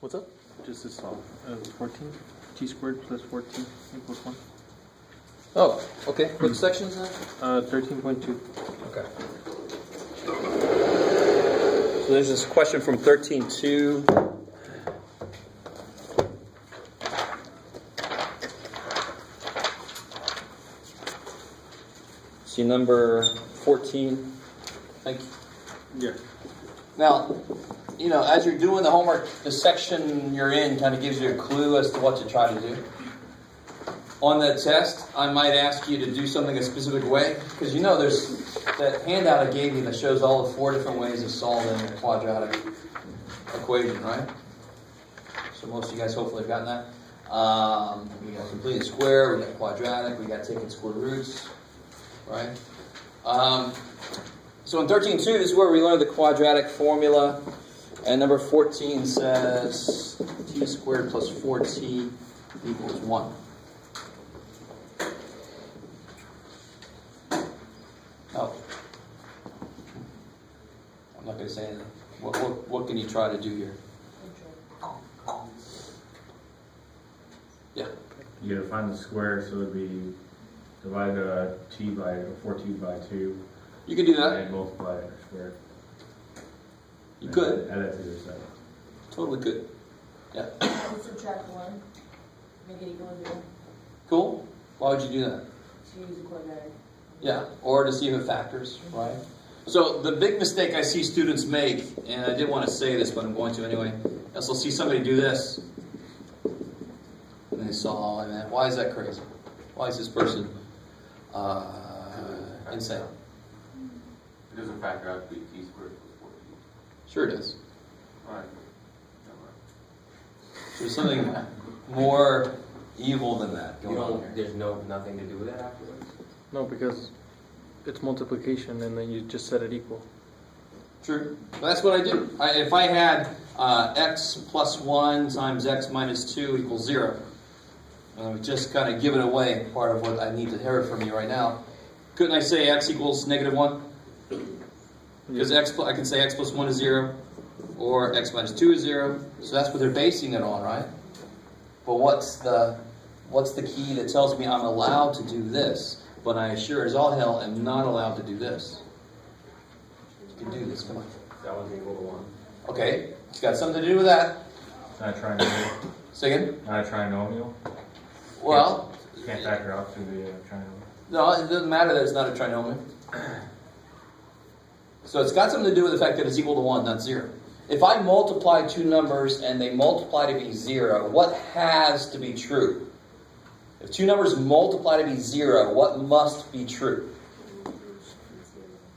What's up? Just this solve. 14. T squared plus 14 equals 1. Oh, okay. What section is that? 13.2. Okay. So there's this question from 13.2. See number 14. Thank you. Yeah. Now, you know, as you're doing the homework, the section you're in kind of gives you a clue as to what to try to do. On the test, I might ask you to do something a specific way, because you know there's that handout I gave you that shows all the 4 different ways of solving a quadratic equation, right? So most of you guys hopefully have gotten that. We got complete and square, we got quadratic, we got taking square roots, right? So in 13.2, this is where we learned the quadratic formula. And number 14 says t squared plus 4t equals 1. Oh. I'm not going to say anything. What can you try to do here? Yeah. You gotta find the square, so it'd be divide t by 4t by 2. You can do that. And multiply it squared. You could. Add that to the side. Totally could. Yeah. Subtract 1. Make it equal to 0. Cool. Why would you do that? To use a quadratic. Yeah, or to see if it factors, right? So the big mistake I see students make, and I didn't want to say this, but I'm going to anyway, is they'll see somebody do this, and they solve, and why is that crazy? Why is this person insane? It doesn't factor out to be t squared plus 4t. Sure it is. All right. There's something more evil than that going on here. There's nothing to do with that afterwards? No, because it's multiplication and then you just set it equal. True. Well, that's what I do. If I had x plus 1 times x minus 2 equals 0, and I'm just kind of giving away part of what I need to hear from you right now, couldn't I say x equals negative 1? Because I can say x plus 1 is 0, or x minus 2 is 0. So that's what they're basing it on, right? But what's the key that tells me I'm allowed to do this, but I sure as all hell am not allowed to do this? You can do this, come on. That one's equal to 1. Okay, it's got something to do with that. It's not a trinomial. Say again? Not a trinomial. Well, Can't factor out to the trinomial. no, it doesn't matter that it's not a trinomial. So it's got something to do with the fact that it's equal to 1, not 0. If I multiply two numbers and they multiply to be 0, what has to be true? If two numbers multiply to be 0, what must be true?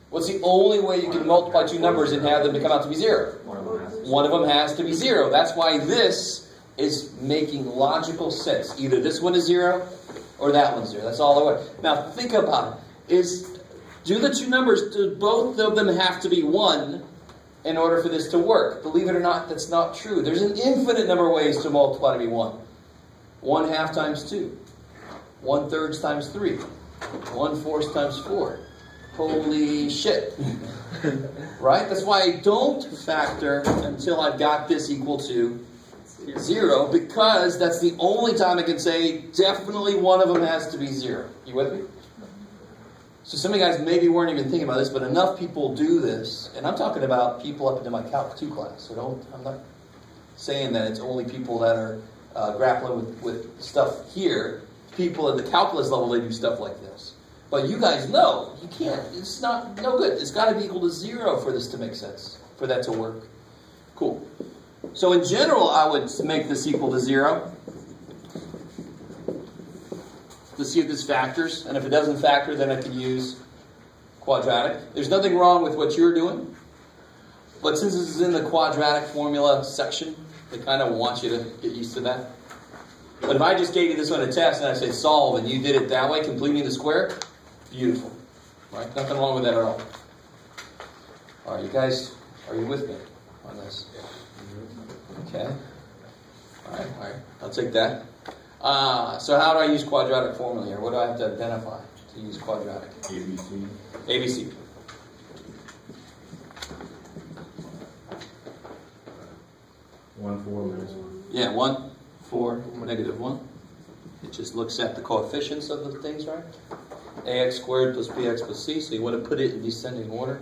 What's the only way you can multiply two numbers and have them to come out to be 0? One of them has to be 0. That's why this is making logical sense. Either this one is 0 or that one's 0. That's all the way. Now think about it. Do the two numbers, do both of them have to be 1 in order for this to work? Believe it or not, that's not true. There's an infinite number of ways to multiply to be 1. 1/2 times 2. 1/3 times 3. 1/4 times 4. Holy shit. Right? That's why I don't factor until I've got this equal to 0, because that's the only time I can say definitely one of them has to be 0. You with me? So some of you guys maybe weren't even thinking about this, but enough people do this, and I'm talking about people up into my Calc 2 class. So I'm not saying that it's only people that are grappling with stuff here. People at the calculus level, they do stuff like this. But you guys know, you can't. It's no good. It's got to be equal to 0 for this to make sense, for that to work. Cool. So in general, I would make this equal to 0. To see if this factors, and if it doesn't factor, then I can use quadratic. There's nothing wrong with what you're doing, but since this is in the quadratic formula section, they kind of want you to get used to that. But if I just gave you this on a test and I say solve, and you did it that way, completing the square, beautiful, right? Nothing wrong with that at all. All right, you guys, are you with me on this? Okay. All right, I'll take that. So how do I use quadratic formula here? What do I have to identify to use quadratic? ABC. ABC. 1, 4, minus 1. Yeah, 1, 4, negative 1. It just looks at the coefficients of the things, right? Ax squared plus bx plus c, so you want to put it in descending order.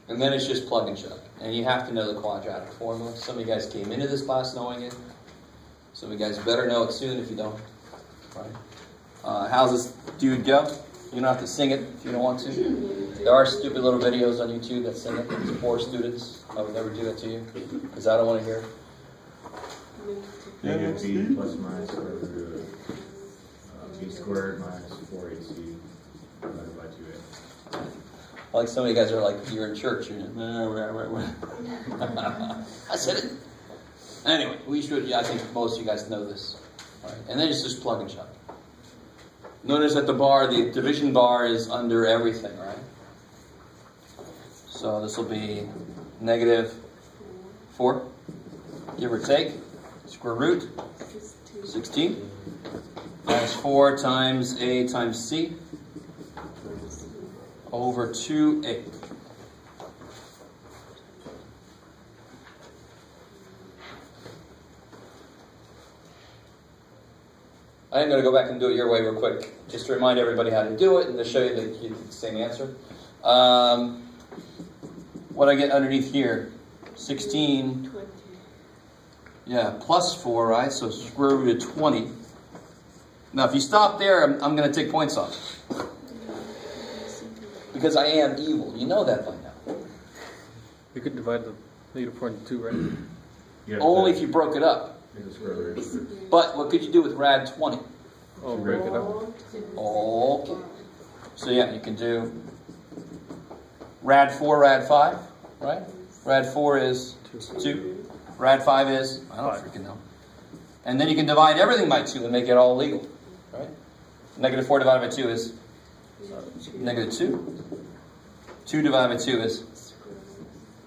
And then it's just plug and chug. And you have to know the quadratic formula. Some of you guys came into this class knowing it. Some of you guys better know it soon if you don't. Right? How's this dude go? You don't have to sing it if you don't want to. There are stupid little videos on YouTube that sing it. It's for students. I would never do that to you because I don't want to hear it. Negative b plus minus square root of b squared minus 4ac divided by 2a. Like some of you guys are like, you're in church. You're I said it. Anyway, we should. I think most of you guys know this. Right? And then it's just plug and chug. Notice that the bar, the division bar, is under everything, right? So this will be negative 4, give or take, square root 16 minus 4 times a times c over 2a. I am going to go back and do it your way real quick, just to remind everybody how to do it and to show you the same answer. What I get underneath here, 16, yeah, plus 4, right? So square root of 20. Now, if you stop there, I'm going to take points off. Because I am evil. You know that by now. You could divide the negative 4 into 2, right? Yeah, Only if you broke it up. It's a square root. But what could you do with rad 20? Oh, break it up. Okay. So yeah, you can do rad 4, rad 5, right? Rad 4 is 2. Rad 5 is, I don't freaking know. And then you can divide everything by 2 and make it all legal, right? Negative 4 divided by 2 is negative 2. 2 divided by 2 is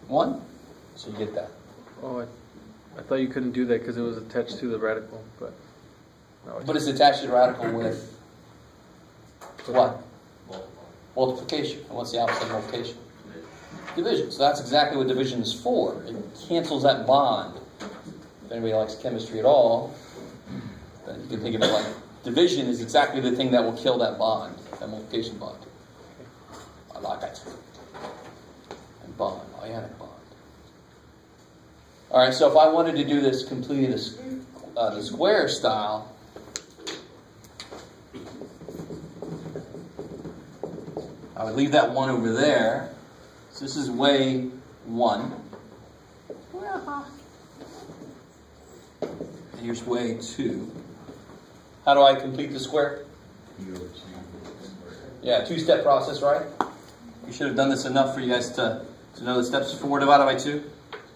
1. So you get that. Oh, I thought you couldn't do that because it was attached to the radical, but... No, But it's attached to the radical with what? Multiplication. And what's the opposite of multiplication? Division. So that's exactly what division is for. It cancels that bond. If anybody likes chemistry at all, then you can think of it like division is exactly the thing that will kill that bond, that multiplication bond. I like it. And bond, ionic bond. All right, so if I wanted to do this completely the square style, I would leave that 1 over there. So this is way 1. And here's way 2. How do I complete the square? Yeah, 2-step process, right? You should have done this enough for you guys to know the steps. 4 divided by 2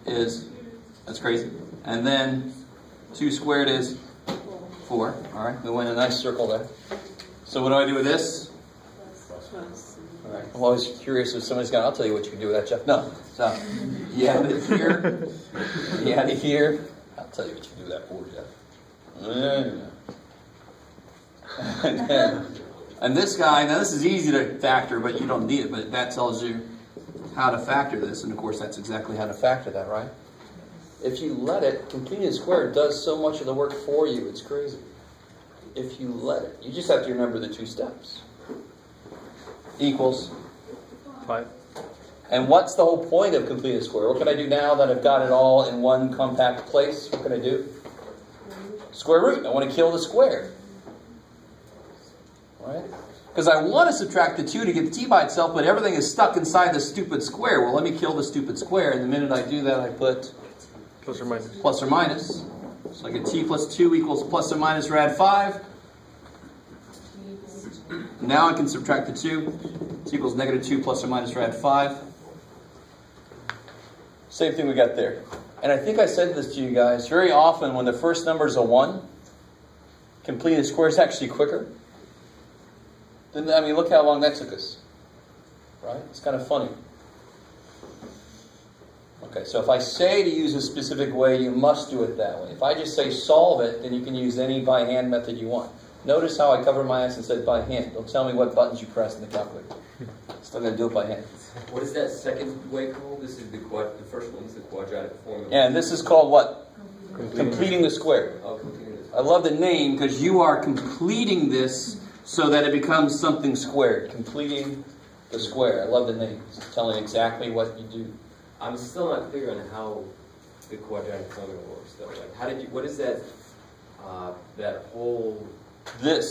is, that's crazy. And then 2 squared is 4. All right, we went in a nice circle there. So what do I do with this? All right. I'm always curious if somebody's going to, I'll tell you what you can do with that, Jeff. No. So you add it here. You add it here. I'll tell you what you can do with that for, Jeff. And this guy, now this is easy to factor, but you don't need it. But that tells you how to factor this. And of course, that's exactly how to factor that, right? If you let it, completing the square does so much of the work for you. It's crazy. If you let it. You just have to remember the 2 steps. Equals 5. And what's the whole point of completing the square? What can I do now that I've got it all in one compact place? What can I do? Square root. I want to kill the square. Right? Because I want to subtract the 2 to get the t by itself, but everything is stuck inside the stupid square. Well, let me kill the stupid square. And the minute I do that, I put Plus or minus. Plus or minus. So I get t plus 2 equals plus or minus rad 5. Now I can subtract the 2. T equals negative 2 plus or minus rad 5. Same thing we got there. And I think I said this to you guys. Very often when the first number is a 1, completing the square is actually quicker. Then, I mean, look how long that took us. Right? It's kind of funny. Okay, so if I say to use a specific way, you must do it that way. If I just say solve it, then you can use any by hand method you want. Notice how I covered my ass and said by hand. Don't tell me what buttons you press in the calculator. It's Still got to do it by hand. What is that second way called? This is the first one is the quadratic formula. Yeah, and this is called what? Completing the square. Oh, completing this. I love the name because you are completing this so that it becomes something squared. Completing the square. I love the name. It's telling exactly what you do. I'm still not clear on how the quadratic formula works though. Like, how did you? What is that? That whole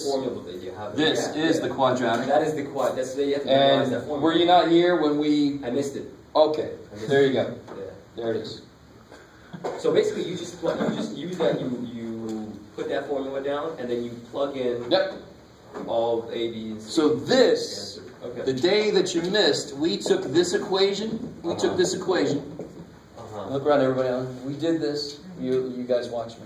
formula that you have. This is the quadratic. That is the quad. That's you have to memorize that formula. Were you not here when we? I missed it. Okay. There you go. Yeah. There it is. So basically, you just use that. You put that formula down, and then you plug in. Yep. All A, B, and C. So this, okay. the day that you missed, we took this equation. We took this equation. Look around, everybody else. We did this. You guys watch me.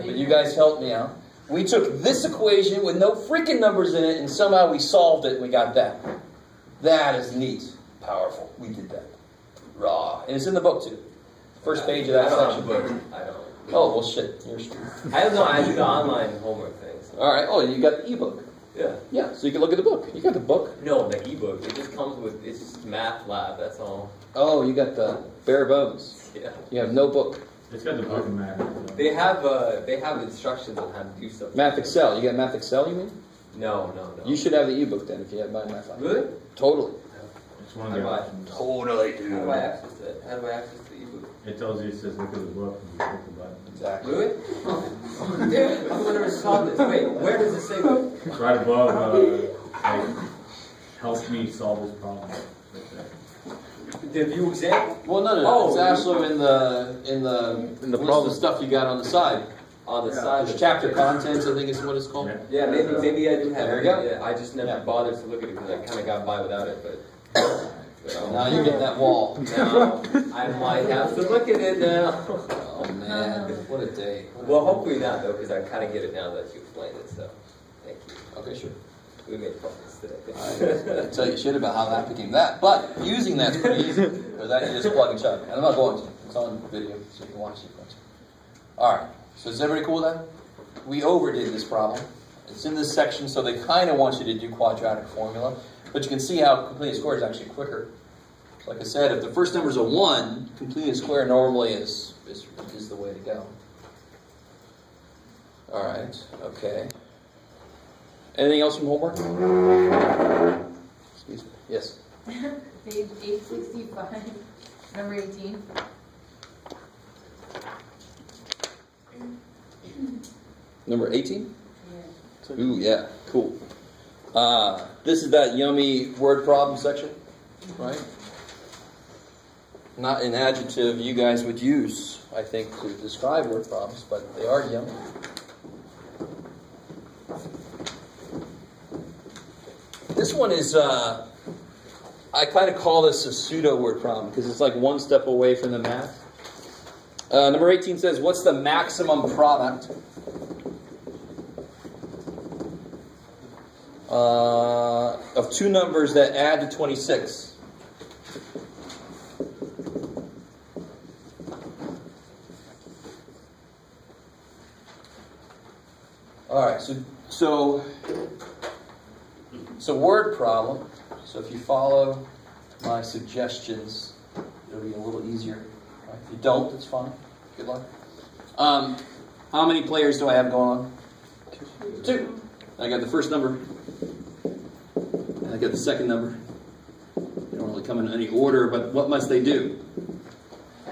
But you guys helped me out. We took this equation with no freaking numbers in it, and somehow we solved it, and we got that. That is neat. Powerful. We did that. Raw. And it's in the book, too. First page of that section. I don't. Oh, well, shit. You're screwed. I don't know. I do the online homework things. All right. Oh, you got the ebook. Yeah. Yeah, so you can look at the book. You got the book. No, the ebook. It just comes with, it's just math lab, that's all. Oh, you got the bare bones. Yeah. You have no book. It's got the book and math. They have instructions on how to do stuff. Math Excel. You got Math Excel, you mean? No. You should have the ebook then if you have Math. Really? Totally. It's one of the options. Totally, How dude. do I access it? How do I access the ebook? It tells you, it says look at the book and you click the button. Exactly. Really? Damn it, I'm gonna solve this. Wait, where does it say? It's right above, like, help me solve this problem. Right there. The view example? Well, no. Oh, It's also in the list problem. of stuff you got on the side. On the side. There's chapter contents, I think is what it's called. Yeah. Yeah, maybe I do have There it. you go. Yeah, I just never bothered to look at it because I kind of got by without it. But Now you're getting that wall. now I might have to look at it now. Oh man, what a day. Well, hopefully not though, because I kind of get it now that you explained it. So, thank you. Okay, sure. We made progress today. I didn't tell you shit about how that became that, but using that's pretty easy because that you just plug and chug. And I'm not going to. It's on video, so you can watch it. All right. So is everybody cool with that? We overdid this problem. It's in this section, so they kind of want you to do quadratic formula. But you can see how completing a square is actually quicker. So like I said, if the first number is a 1, completing a square normally is the way to go. All right. Okay. Anything else from homework? Excuse me. Yes. Page 865, number 18. Number 18? Yeah. Ooh, yeah. Cool. This is that yummy word problem section, right? Not an adjective you guys would use, I think, to describe word problems, but they are yummy. This one is, I kind of call this a pseudo word problem because it's like one step away from the math. Number 18 says, what's the maximum product of two numbers that add to 26? All right, so word problem. So if you follow my suggestions, it'll be a little easier. Right? If you don't, it's fine. Good luck. How many players do I have going on? 2. I got the first number, and I got the second number. They don't really come in any order, but what must they do?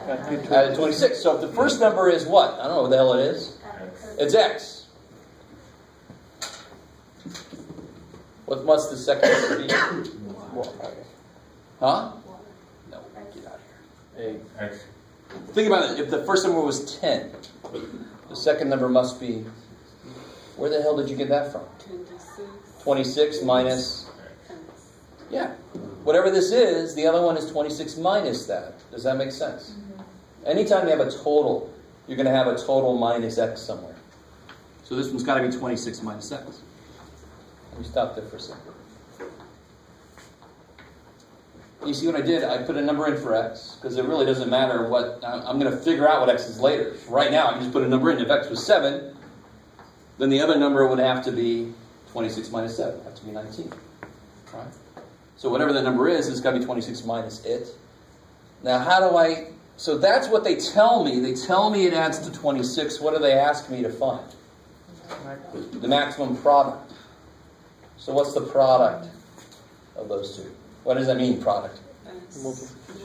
Add 26. So if the first number is what? I don't know what the hell it is. It's X. What must the second number be? Huh? No, get out of here. X. Think about it. If the first number was 10, the second number must be... Where the hell did you get that from? 26 minus... Yeah. Whatever this is, the other one is 26 minus that. Does that make sense? Anytime you have a total, you're going to have a total minus X somewhere. So this one's got to be 26 minus X. Let me stop there for a second. You see what I did? I put a number in for X, because it really doesn't matter what... I'm going to figure out what X is later. Right now, I can just put a number in. If X was 7, then the other number would have to be 26 minus 7. It would have to be 19. Right? So whatever the number is, it's got to be 26 minus it. Now how do I, so that's what they tell me. They tell me it adds to 26. What do they ask me to find? The maximum product. So what's the product of those two? What does that mean, product?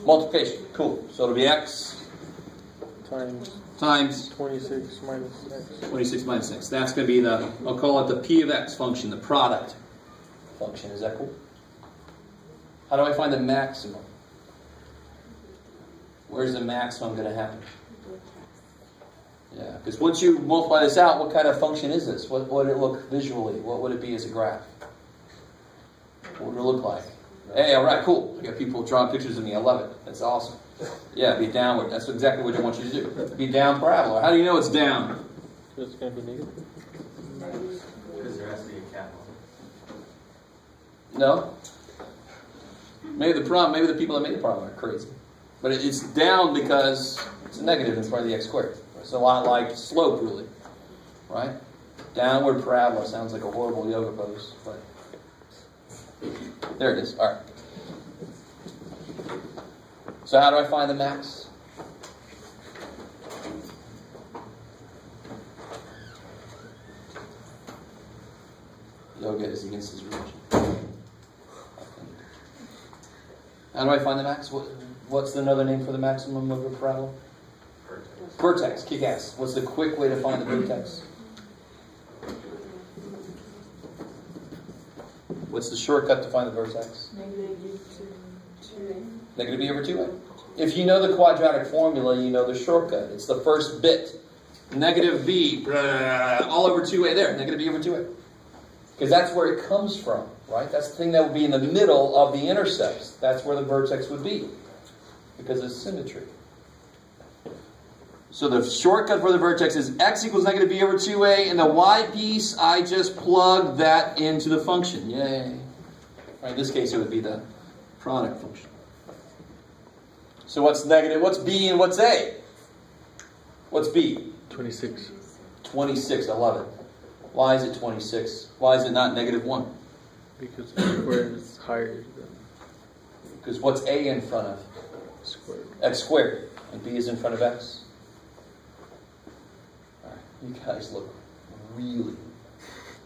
Multiplication. Cool. So it'll be x times 26 minus x. 26 minus x. That's going to be the, I'll call it the p of x function, the product function. Is that cool? How do I find the maximum? Where's the maximum going to happen? Yeah, because once you multiply this out, what kind of function is this? What would it look visually? What would it be as a graph? What would it look like? Hey, all right, cool. I got people drawing pictures of me. I love it. That's awesome. Yeah, be downward. That's exactly what I want you to do. Be down parabola. How do you know it's down? It's going to be negative. Because there has to be a cap on No. Maybe the people that made the problem are crazy. But it's down because it's a negative in front of the x squared. It's a lot like slope, really. Right? Downward parabola sounds like a horrible yoga pose, but there it is. All right. So how do I find the max? Yoga is against his religion. How do I find the max? What's another name for the maximum of a parabola? Vertex. Vertex. Kick ass. What's the quick way to find the vertex? What's the shortcut to find the vertex? Negative 2a. Negative b over 2a. If you know the quadratic formula, you know the shortcut. It's the first bit. Negative b, all over 2a there. Negative b over 2a. Because that's where it comes from, right? That's the thing that would be in the middle of the intercepts. That's where the vertex would be. Because of symmetry. So the shortcut for the vertex is x equals negative b over 2a, and the y piece, I just plug that into the function. Yay. Right, in this case, it would be the product function. So what's negative? What's b and what's a? What's b? 26. 26. I love it. Why is it 26? Why is it not negative 1? Because the square is higher than Because what's a in front of? squared. X squared. And b is in front of x. You guys look really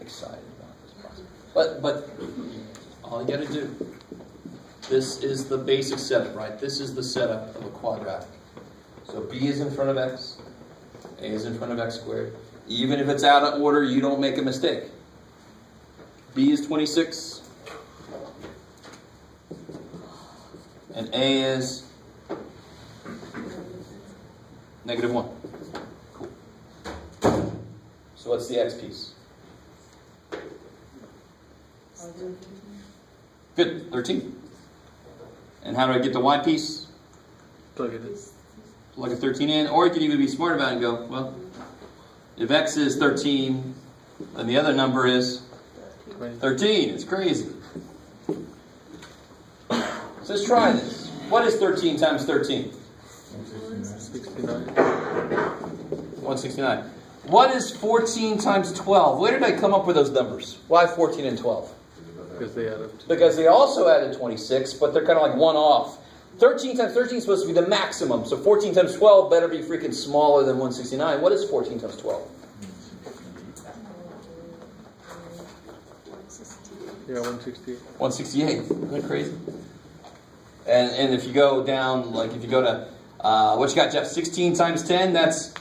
excited about this process. But all you got to do, this is the basic setup, right? This is the setup of a quadratic. So b is in front of x, a is in front of x squared. Even if it's out of order, you don't make a mistake. B is 26, and a is negative 1. So what's the x piece? Good, 13. And how do I get the y piece? Plug it in. Plug a 13 in. Or you could even be smart about it and go, well, if x is 13, then the other number is 13. It's crazy. So let's try this. What is 13 times 13? 69. 169. What is 14 times 12? Where did I come up with those numbers? Why 14 and 12? Because they add up to. Because they also added 26, but they're kind of like one off. 13 times 13 is supposed to be the maximum, so 14 times 12 better be freaking smaller than 169. What is 14 times 12? Yeah, 168. 168. Isn't that crazy? And if you go down, like if you go to, what you got, Jeff? 16 times 10, that's,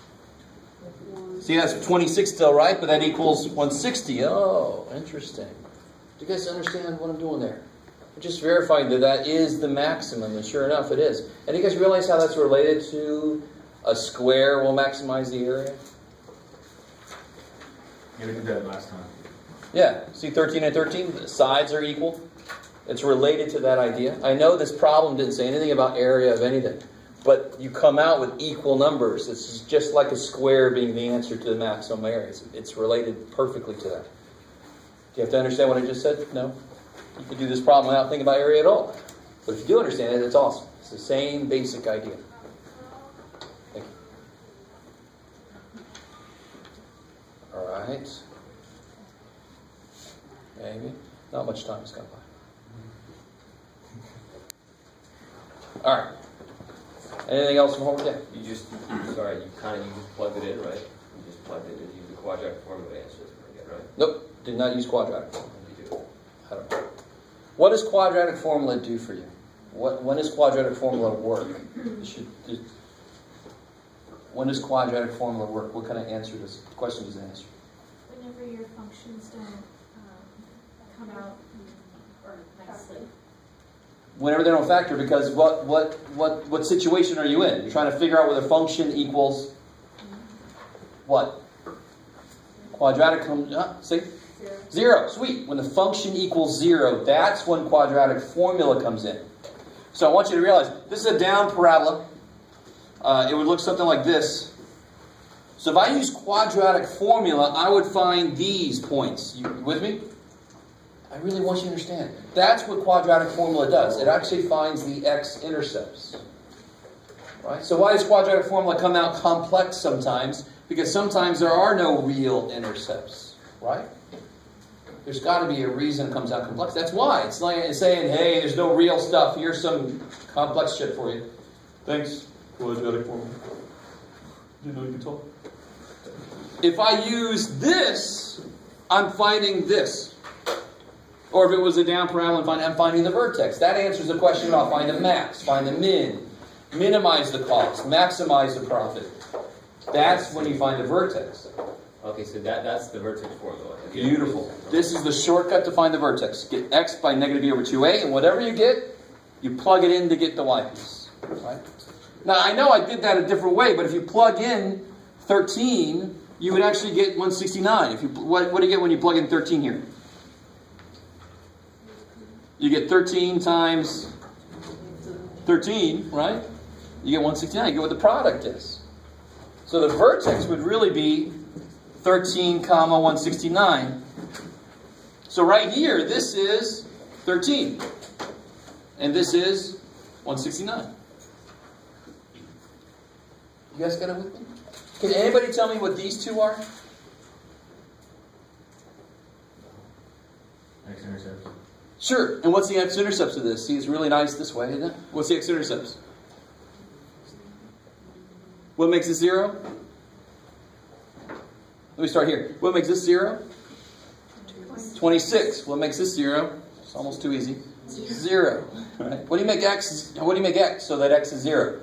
see, that's 26 still, right? But that equals 160. Oh, interesting. Do you guys understand what I'm doing there? I'm just verifying that that is the maximum, and sure enough, it is. And do you guys realize how that's related to a square will maximize the area? Yeah, we did that last time. Yeah, see 13 and 13, the sides are equal. It's related to that idea. I know this problem didn't say anything about area of anything, but you come out with equal numbers. It's just like a square being the answer to the maximum area. It's related perfectly to that. Do you have to understand what I just said? No? You can do this problem without thinking about area at all. But if you do understand it, it's awesome. It's the same basic idea. Thank you. All right. Maybe. Not much time has gone by. All right. Anything else from homework? Yeah. You just plugged it in, right? You just plugged it in, use the quadratic formula answer this again, right? Nope. Did not use quadratic formula. You do. I don't know. What does quadratic formula do for you? When does quadratic formula work? When does quadratic formula work? What kind of question does it answer? Whenever your functions don't come out nicely. Whenever they don't factor, because what situation are you in? You're trying to figure out whether function equals what? Quadratic comes see? Zero. Sweet. When the function equals 0, that's when quadratic formula comes in. So I want you to realize this is a down parabola. It would look something like this. So if I use quadratic formula, I would find these points. You with me? I really want you to understand. That's what quadratic formula does. It actually finds the x-intercepts. Right? So why does quadratic formula come out complex sometimes? Because sometimes there are no real intercepts. Right? There's got to be a reason it comes out complex. That's why. It's like saying, hey, there's no real stuff. Here's some complex shit for you. Thanks. Quadratic formula. You know you can talk. If I use this, I'm finding this. Or if it was a down parabola, I'm finding the vertex. That answers the question about find the max, find the min, minimize the cost, maximize the profit. That's when you find the vertex. Okay, so that's the vertex formula. Beautiful. This is the shortcut to find the vertex. Get x by negative b over 2a, and whatever you get, you plug it in to get the y piece. Right? Now, I know I did that a different way, but if you plug in 13, you would actually get 169. What do you get when you plug in 13 here? You get 13 times 13, right? You get 169. You get what the product is. So the vertex would really be 13, 169. So right here, this is 13. And this is 169. You guys got it with me? Can anybody tell me what these two are? X-intercepts. Sure. And what's the x-intercepts of this? See, it's really nice this way, isn't it? What's the x-intercepts? What makes this 0? Let me start here. What makes this 0? 26. What makes this 0? It's almost too easy. 0. Right? What do you make x? What do you make x so that x is 0?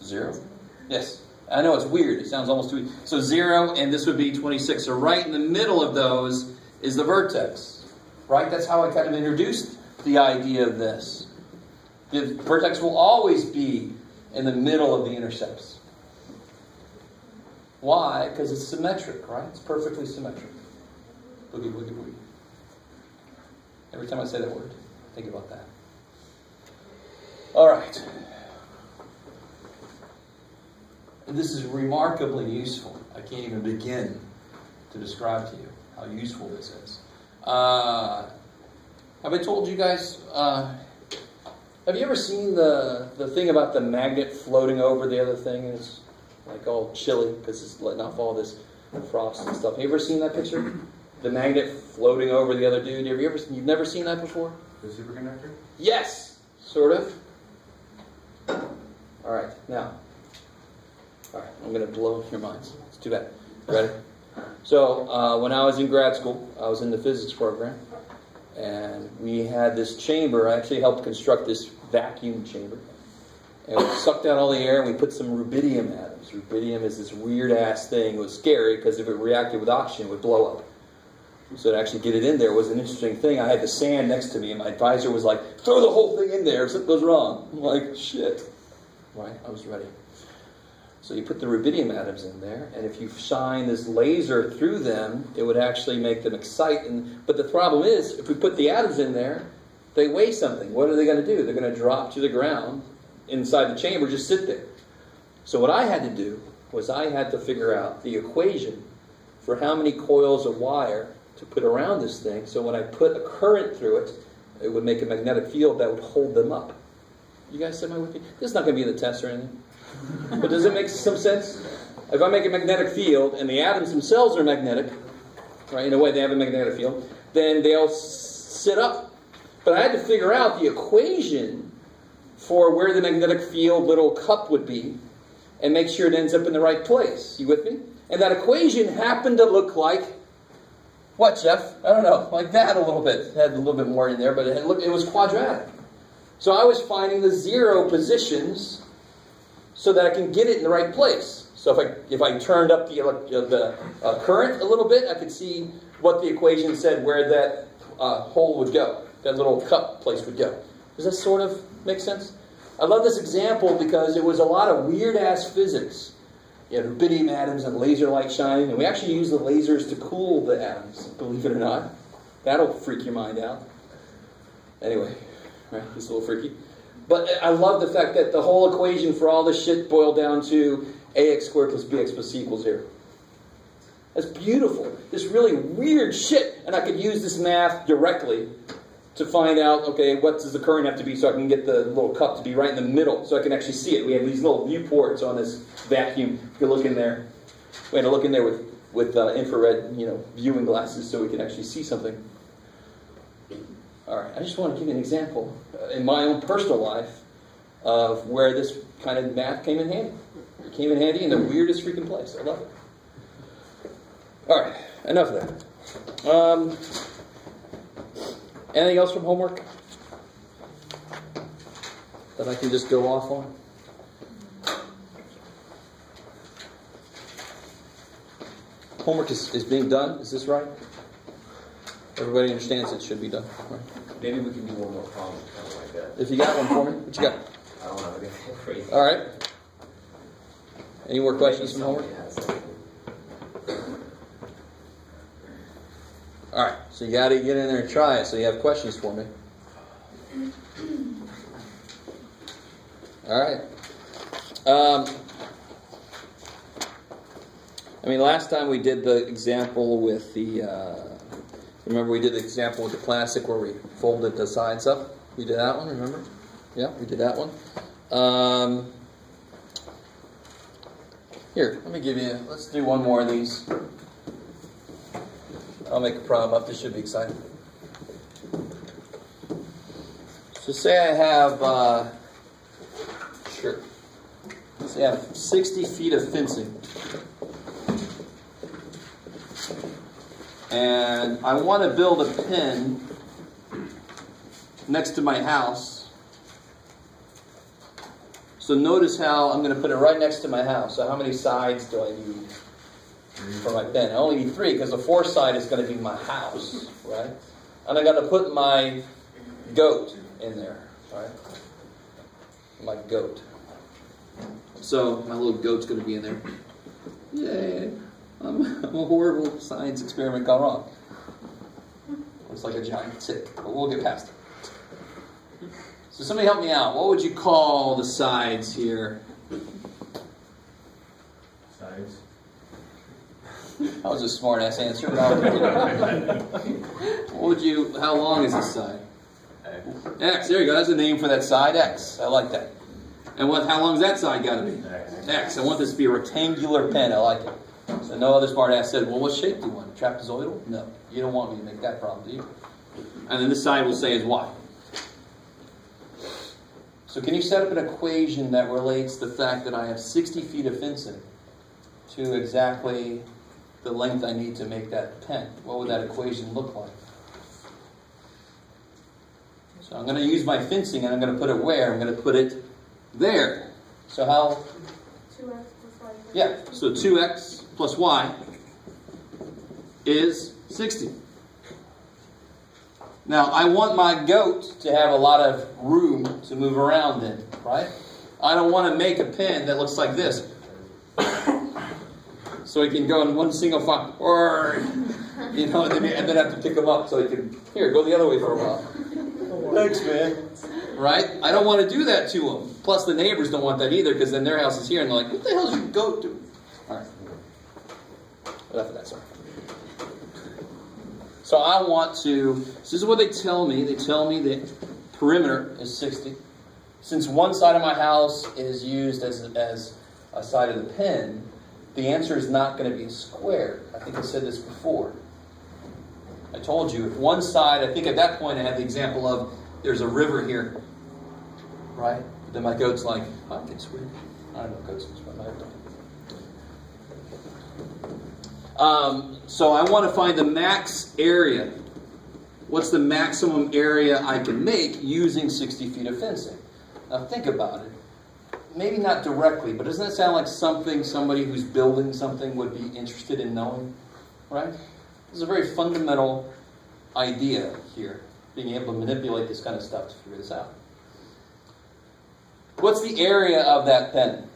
0. Yes. I know it's weird. It sounds almost too easy. So 0 and this would be 26. So right in the middle of those is the vertex. Right? That's how I kind of introduced the idea of this. The vertex will always be in the middle of the intercepts. Why? Because it's symmetric, right? It's perfectly symmetric. Boogie, boogie, boogie. Every time I say that word, think about that. All right. And this is remarkably useful. I can't even begin to describe to you how useful this is. Have I told you guys, have you ever seen the thing about the magnet floating over the other thing? And it's like all chilly because it's letting off all this frost and stuff. Have you ever seen that picture? The magnet floating over the other dude. You've never seen that before? The superconductor? Yes! Sort of. Alright, now. Alright, I'm going to blow your minds. It's too bad. Ready? So, when I was in grad school, I was in the physics program, and we had this chamber. I actually helped construct this vacuum chamber. And we sucked out all the air, and we put some rubidium atoms. Rubidium is this weird-ass thing. It was scary, because if it reacted with oxygen, it would blow up. So to actually get it in there was an interesting thing. I had the sand next to me, and my advisor was like, throw the whole thing in there if something goes wrong. I'm like, shit. Right? I was ready. So you put the rubidium atoms in there, and if you shine this laser through them, it would actually make them excite. But the problem is, if we put the atoms in there, they weigh something. What are they going to do? They're going to drop to the ground inside the chamber, just sit there. So what I had to do was I had to figure out the equation for how many coils of wire to put around this thing, so when I put a current through it, it would make a magnetic field that would hold them up. You guys see my with me? This is not going to be in the test or anything. But does it make some sense? If I make a magnetic field, and the atoms themselves are magnetic, right, in a way they have a magnetic field, then they'll sit up. But I had to figure out the equation for where the magnetic field little cup would be and make sure it ends up in the right place. You with me? And that equation happened to look like, what, Jeff? I don't know, like that a little bit. It had a little bit more in there, but it was quadratic. So I was finding the zero positions so that I can get it in the right place. So if I turned up the current a little bit, I could see what the equation said where that hole would go, that little cup place would go. Does that sort of make sense? I love this example because it was a lot of weird-ass physics. You had rubidium atoms and laser light shining, and we actually use the lasers to cool the atoms, believe it or not. That'll freak your mind out. Anyway, right, it's a little freaky. But I love the fact that the whole equation for all this shit boiled down to ax squared plus bx plus c equals 0. That's beautiful. This really weird shit. And I could use this math directly to find out, okay, what does the current have to be so I can get the little cup to be right in the middle so I can actually see it. We have these little viewports on this vacuum. You can look in there. We had to look in there with infrared, viewing glasses so we can actually see something. All right, I just want to give you an example in my own personal life of where this kind of math came in handy. It came in handy in the weirdest freaking place. I love it. All right, enough of that. Anything else from homework that I can just go off on? Homework is being done. Is this right? Everybody understands it should be done. Right. Maybe we can do one more problem, kind of like that. If you got one for me, what you got? I don't know. Crazy. All right. Any more questions from homework? All right. So you got to get in there and try it. So you have questions for me. All right. Last time we did the example with the. Remember we did the example with the classic where we folded the sides up? We did that one, remember? Yeah, we did that one. Here, let me give you, let's do one more of these. I'll make a problem up, this should be exciting. So say I have, say I have 60 feet of fencing. And I want to build a pen next to my house. So notice how I'm going to put it right next to my house. So how many sides do I need for my pen? I only need 3 because the 4th side is going to be my house, right? And I got to put my goat in there, right? My goat. So my little goat's going to be in there. Yay! I'm a horrible science experiment gone wrong. Looks like a giant tick, but we'll get past it. So somebody help me out. What would you call the sides here? Sides. That was a smart-ass answer. What would you? How long is this side? X. There you go. That's a name for that side. X. I like that. And how long is that side got to be? X. I want this to be a rectangular pen. I like it. So no other smart ass said, well, what shape do you want? Trapezoidal? No. You don't want me to make that problem, do you? And then this side will say is Y. So can you set up an equation that relates the fact that I have 60 feet of fencing to exactly the length I need to make that pen? What would that equation look like? So I'm going to use my fencing and I'm going to put it where? I'm going to put it there. So how? 2x plus y. Yeah, so 2x plus y is 60. Now, I want my goat to have a lot of room to move around in, right? I don't want to make a pen that looks like this. So he can go in one single file, or, and then have to pick him up so he can, go the other way for a while. Thanks, man. Right? I don't want to do that to him. Plus, the neighbors don't want that either because then their house is here and they're like, what the hell is your goat doing? All right. Enough of that, sorry. So I want to, this is what they tell me. They tell me that perimeter is 60. Since one side of my house is used as a side of the pen, the answer is not going to be squared. I think I said this before. I told you, if one side, I think at that point I had the example of there's a river here, right? Then my goat's like, I can swim. I don't know goats can swim. I don't. So I want to find the max area. What's the maximum area I can make using 60 feet of fencing? Now think about it. Maybe not directly, but doesn't that sound like something somebody who's building something would be interested in knowing? Right? This is a very fundamental idea here, being able to manipulate this kind of stuff to figure this out. What's the area of that pen?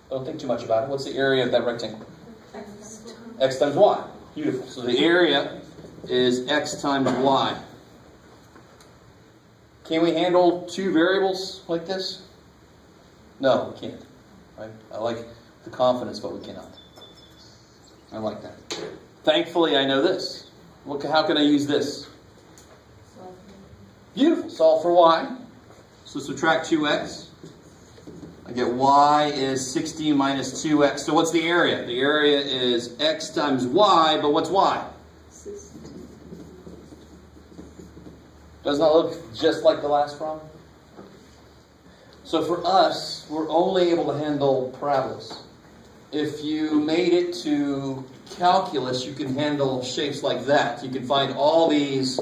Don't think too much about it. What's the area of that rectangle? X times y. Beautiful. So the area is x times y. Can we handle two variables like this? No, we can't. Right? I like the confidence, but we cannot. I like that. Thankfully, I know this. How can I use this? Beautiful. Solve for y. So subtract 2x. I get y is 60 minus 2x. So what's the area? The area is x times y, but what's y? Doesn't that look just like the last problem? So for us, we're only able to handle parabolas. If you made it to calculus, you can handle shapes like that. You can find all these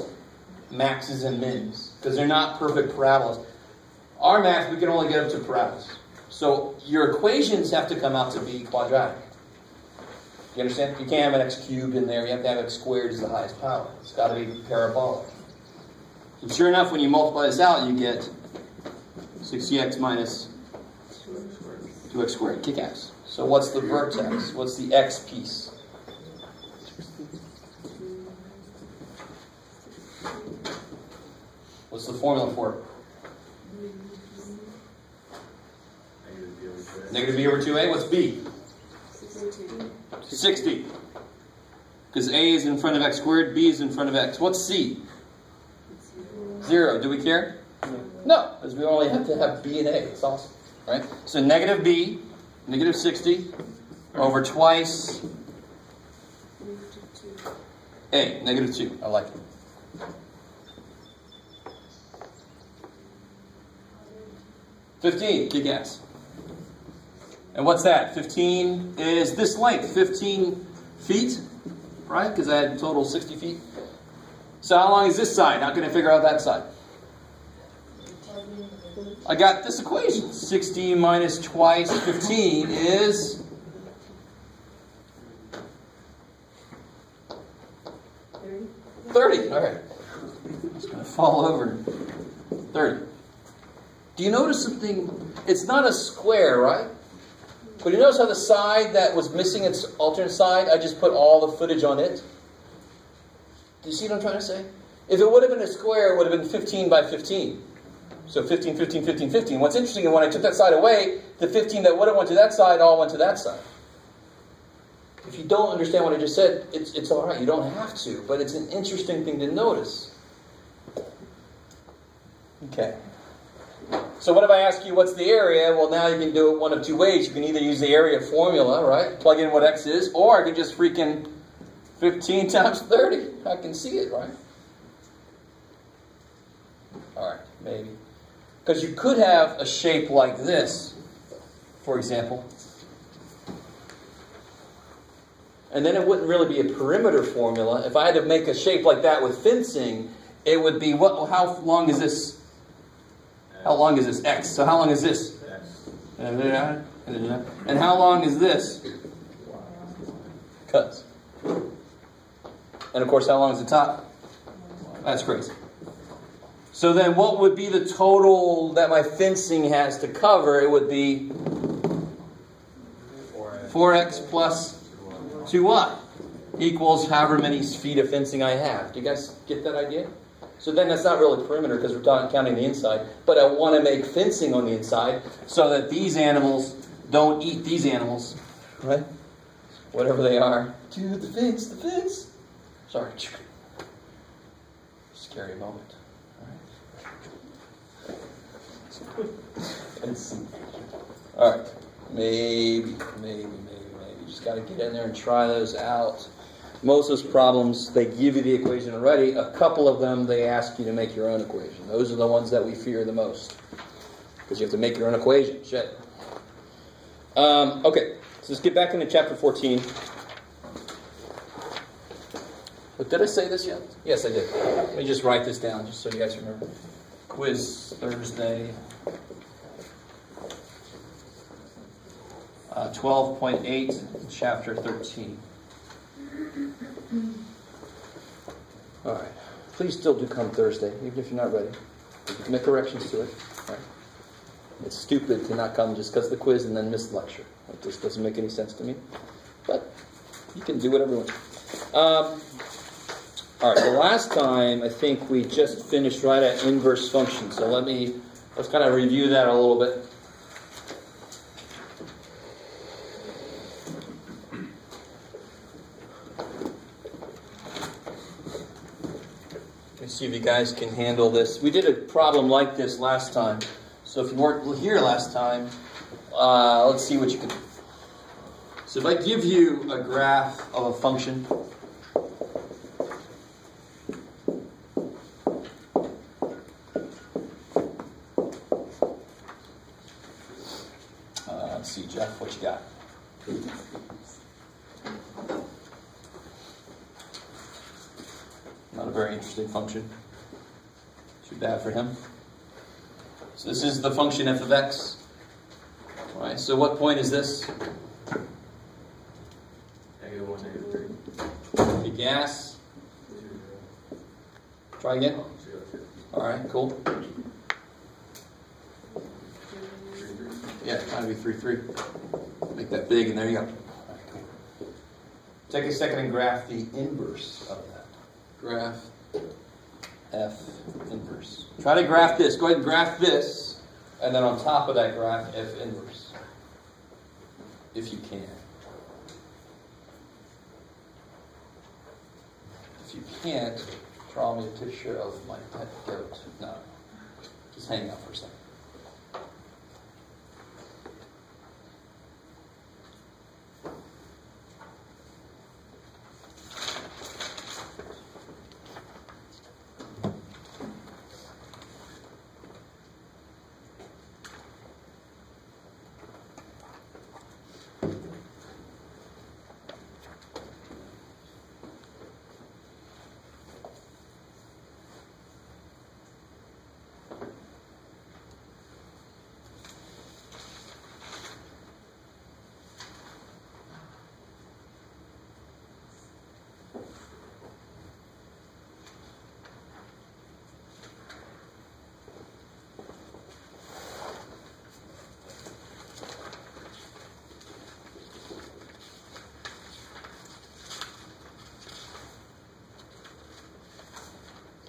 maxes and mins, because they're not perfect parabolas. Our math, we can only get up to parabolas. So your equations have to come out to be quadratic. You understand? You can't have an x cubed in there. You have to have x squared as the highest power. It's got to be parabolic. And sure enough, when you multiply this out, you get 60x minus 2x squared. Kick ass. So what's the vertex? What's the x piece? What's the formula for it? Negative b over 2a. What's b? 60. Because a is in front of x squared, b is in front of x. What's c? 0. Do we care? No, because we only have to have b and a. It's awesome. Right? So negative b, negative 60, over twice a, negative 2. I like it. $15, kick ass. And what's that? 15 is this length, 15 feet, right? Because I had total 60 feet. So how long is this side? How can I figure out that side? I got this equation. 60 minus twice 15 is 30. All right. It's going to fall over. 30. Do you notice something? It's not a square, right? But you notice how the side that was missing its alternate side, I just put all the footage on it? Do you see what I'm trying to say? If it would have been a square, it would have been 15 by 15. So 15, 15, 15, 15. What's interesting is when I took that side away, the 15 that would have went to that side all went to that side. If you don't understand what I just said, it's all right. You don't have to. But it's an interesting thing to notice. Okay. So what if I ask you what's the area? Well, now you can do it one of two ways. You can either use the area formula, right? Plug in what x is. Or I can just freaking 15 times 30. I can see it, right? All right, maybe. Because you could have a shape like this, for example. And then it wouldn't really be a perimeter formula. If I had to make a shape like that with fencing, it would be, how long is this? How long is this? X. So how long is this? X. And how long is this? Cuts. And of course, how long is the top? That's crazy. So then what would be the total that my fencing has to cover? It would be 4x plus 2y equals however many feet of fencing I have. Do you guys get that idea? So then that's not really perimeter because we're counting the inside. But I want to make fencing on the inside so that these animals don't eat these animals. Right? Whatever they are. To the fence, the fence. Sorry. Scary moment. All right. Maybe. Just got to get in there and try those out. Most of those problems, they give you the equation already. A couple of them, they ask you to make your own equation. Those are the ones that we fear the most. because you have to make your own equation. Shit. Okay, so let's get back into chapter 14. But did I say this yet? Yes, I did. Let me just write this down, just so you guys remember. Quiz Thursday. 12.8, chapter 13. All right. Please still do come Thursday, even if you're not ready. You can make corrections to it. Right? It's stupid to not come just because of the quiz and then miss the lecture. It just doesn't make any sense to me. But you can do whatever you want. All right. The last time, I think we just finished right at inverse function. So let's kind of review that a little bit. See if you guys can handle this. We did a problem like this last time. So if you weren't here last time, let's see what you can do. So if I give you a graph of a function, let's see, Jeff, what you got? Not a very interesting function. Too bad for him. So this is the function f of x. All right, so what point is this? -1, -3. The gas. Try again. All right, cool. Yeah, it's going to be 3, 3. Make that big, and there you go. All right, cool. Take a second and graph the inverse of that. Graph f inverse. Try to graph this. Go ahead and graph this, and then on top of that graph f inverse, if you can. If you can't, draw me a picture of my pet goat. No, just hang out for a second.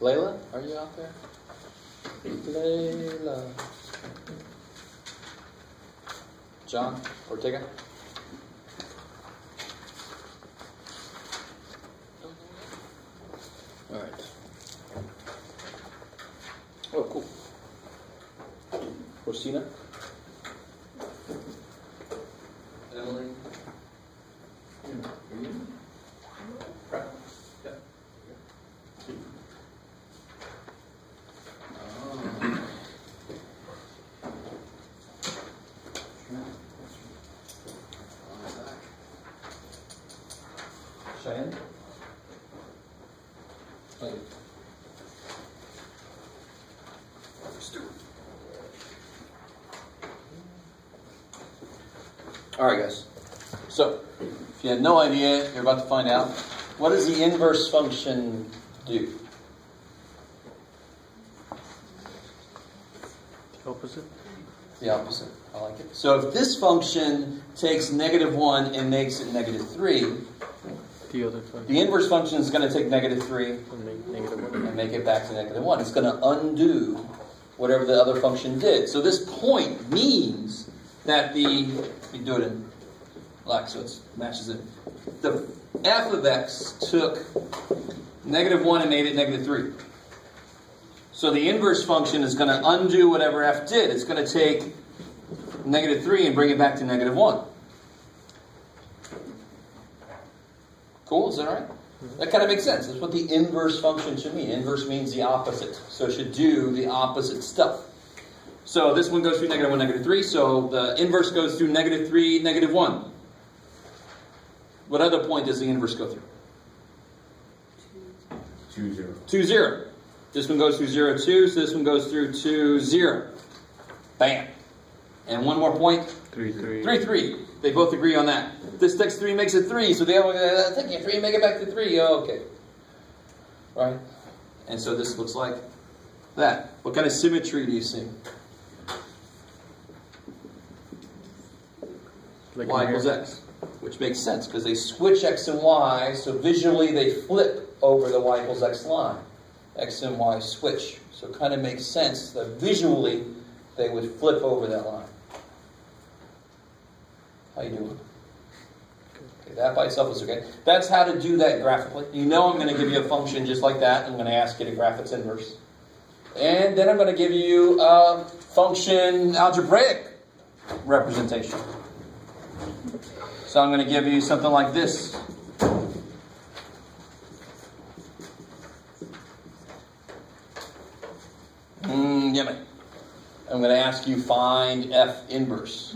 Layla, are you out there? Layla. John Ortega? All right. Oh, cool. Rosina? Emily? Brad? Yeah. Cheyenne? Oh. Stuart. All right, guys. So, if you had no idea, you're about to find out. What does the inverse function do? The opposite? The opposite. I like it. So if this function takes -1 and makes it -3, The other function. the inverse function is going to take -3 And make -1. and make it back to -1. It's going to undo whatever the other function did. So this point means that you do it in black so it matches it. The f of x took -1 and made it -3. So the inverse function is going to undo whatever f did. It's going to take -3 and bring it back to -1. Cool, is that all right? That kind of makes sense. That's what the inverse function should mean. Inverse means the opposite. So it should do the opposite stuff. So this one goes through -1, -3. So the inverse goes through -3, -1. What other point does the inverse go through? 2, 0. 2, 0. This one goes through 0, 2. So this one goes through 2, 0. Bam. And one more point. 3, 3. 3, 3. They both agree on that. This takes 3 makes it 3. So the other one, take it 3, make it back to 3. Okay. Right? And so this looks like that. What kind of symmetry do you see? Like Y in equals here. X. Which makes sense because they switch X and Y, so visually they flip over the Y equals X line. X and Y switch. So it kind of makes sense that visually they would flip over that line. How you doing? Okay, that by itself is okay. That's how to do that graphically. You know I'm going to give you a function just like that. I'm going to ask you to graph its inverse. And then I'm going to give you a function algebraic representation. So I'm going to give you something like this. Yummy. I'm going to ask you find F inverse.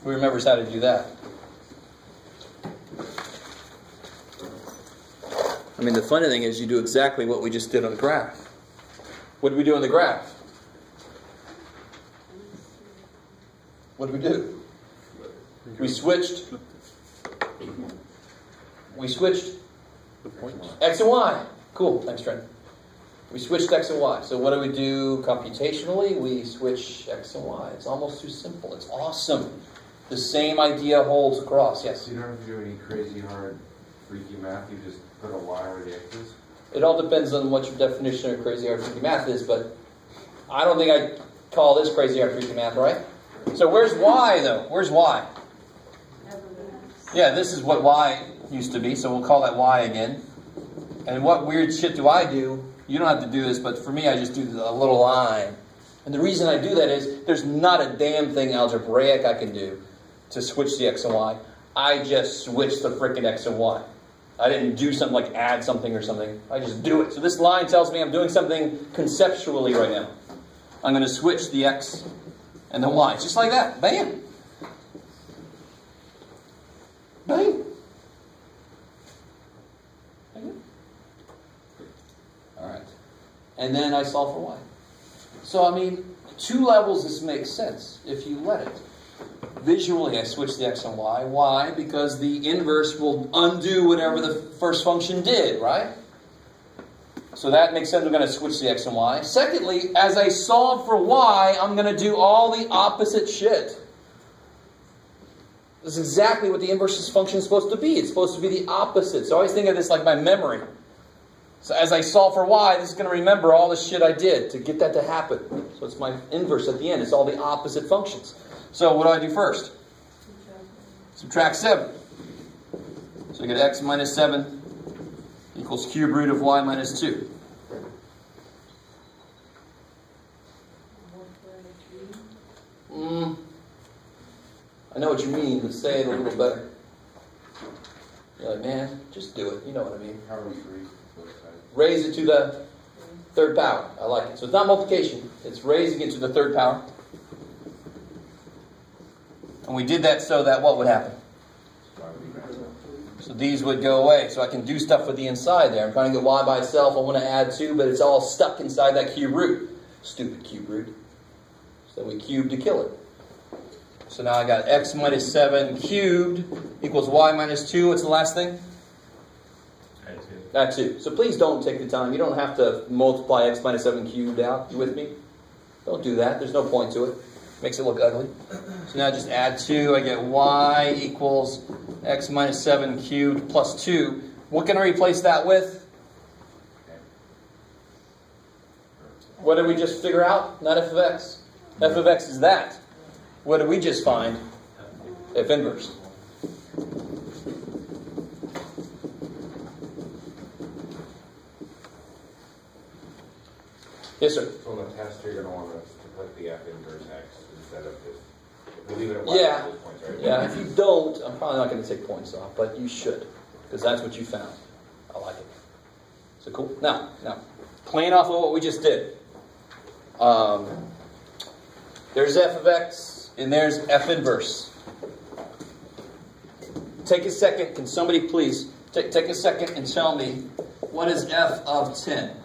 Who remembers how to do that? I mean, the funny thing is you do exactly what we just did on the graph. What did we do on the graph? What did we do? We switched. We switched The points. X and Y. Cool. Thanks, Trent. We switched X and Y. So what do we do computationally? We switch X and Y. It's almost too simple. It's awesome. The same idea holds across. Yes? So you don't have to do any crazy hard, freaky math. You just put a Y where the X is. It all depends on what your definition of crazy hard freaky math is, but I don't think I call this crazy hard freaky math, right? So where's Y, though? Where's Y? Yeah, this is what Y used to be, so we'll call that Y again. And what weird shit do I do? You don't have to do this, but for me, I just do a little line. And the reason I do that is there's not a damn thing algebraic I can do to switch the X and Y. I just switch the frickin' X and Y. I didn't do something like add something or something. I just do it. So this line tells me I'm doing something conceptually right now. I'm going to switch the X and the Y. Just like that. Bam. Bam. Alright. And then I solve for Y. So, I mean, 2 levels this makes sense if you let it. Visually, I switch the X and Y. Why? Because the inverse will undo whatever the first function did, right? So that makes sense. I'm going to switch the X and Y. Secondly, as I solve for Y, I'm going to do all the opposite shit. This is exactly what the inverse function is supposed to be. It's supposed to be the opposite. So I always think of this like my memory. So as I solve for Y, this is going to remember all the shit I did to get that to happen. So it's my inverse at the end. It's all the opposite functions. So what do I do first? Subtract 7. So I get X minus 7 equals cube root of Y minus 2. I know what you mean, but say it a little better. You're like, man, just do it. You know what I mean. How are we raised both sides? Raise it to the 3rd power. I like it. So it's not multiplication. It's raising it to the 3rd power. And we did that so that what would happen? So these would go away. So I can do stuff with the inside there. I'm trying to get Y by itself. I want to add 2, but it's all stuck inside that cube root. Stupid cube root. So we cube to kill it. So now I got X minus 7 cubed equals Y minus 2. What's the last thing? Add 2. So please don't take the time. You don't have to multiply X minus 7 cubed out. You with me? Don't do that. There's no point to it. Makes it look ugly. So now just add 2. I get Y equals X minus 7 cubed plus 2. What can I replace that with? What did we just figure out? Not f of x. F of x is that. What did we just find? F inverse. Yes, sir. So on the test, you're going to want to put the F inverse X instead of just, if we leave it at Y Yeah. at this point, right? Yeah, if you don't, I'm probably not going to take points off, but you should. because that's what you found. I like it. So cool. Now, playing off of what we just did. There's f of x, and there's f inverse. Take a second. Can somebody please take a second and tell me what is f of 10?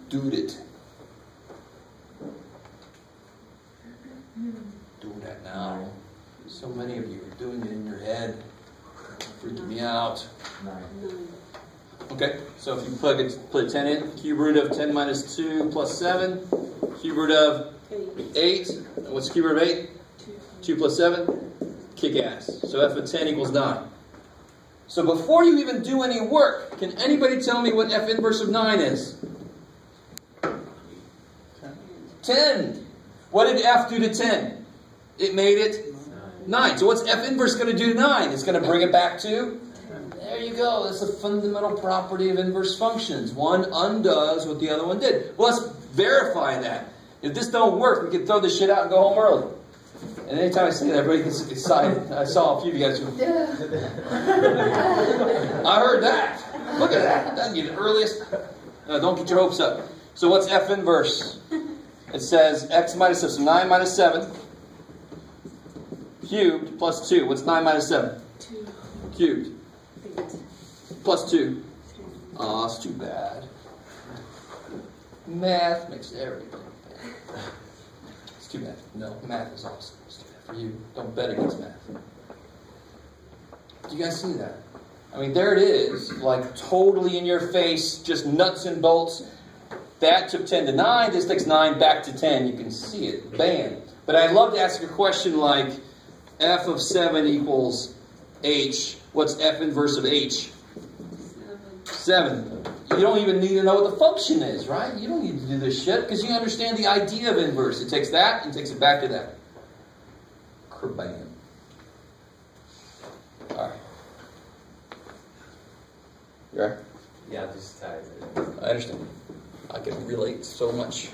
Do it. Do that now. So many of you are doing it in your head. Freaking me out. 9. Okay, so if you put a 10 in, cube root of 10 minus 2 plus 7, cube root of 8. What's the cube root of 8? 2 plus 7? Kick ass. So f of 10 equals 9. So before you even do any work, can anybody tell me what f inverse of 9 is? 10. What did f do to 10? It made it 9. So what's f inverse going to do to 9? It's going to bring it back to... There you go. That's a fundamental property of inverse functions. One undoes what the other one did. Well, let's verify that. If this don't work, we can throw this shit out and go home early. And anytime I say that, everybody gets excited. I saw a few of you guys go, I heard that. Look at that. That'd be the earliest. No, don't get your hopes up. So what's f inverse? It says x minus 7. So 9 minus 7 cubed plus 2. What's 9 minus 7? 2. Cubed. Plus 2. Oh, it's too bad. Math makes everything bad. It's too bad. No, math is awesome. It's too bad for you. Don't bet against math. Do you guys see that? I mean, there it is. Like, totally in your face. Just nuts and bolts. That took 10 to 9. This takes 9 back to 10. You can see it. Bam. But I'd love to ask a question like, f of 7 equals h. What's f inverse of h? 7. You don't even need to know what the function is, right? You don't need to do this shit because you understand the idea of inverse. It takes that and takes it back to that. Kerbam. All right. You all right? Yeah, I'm just tired. I understand. I can relate so much.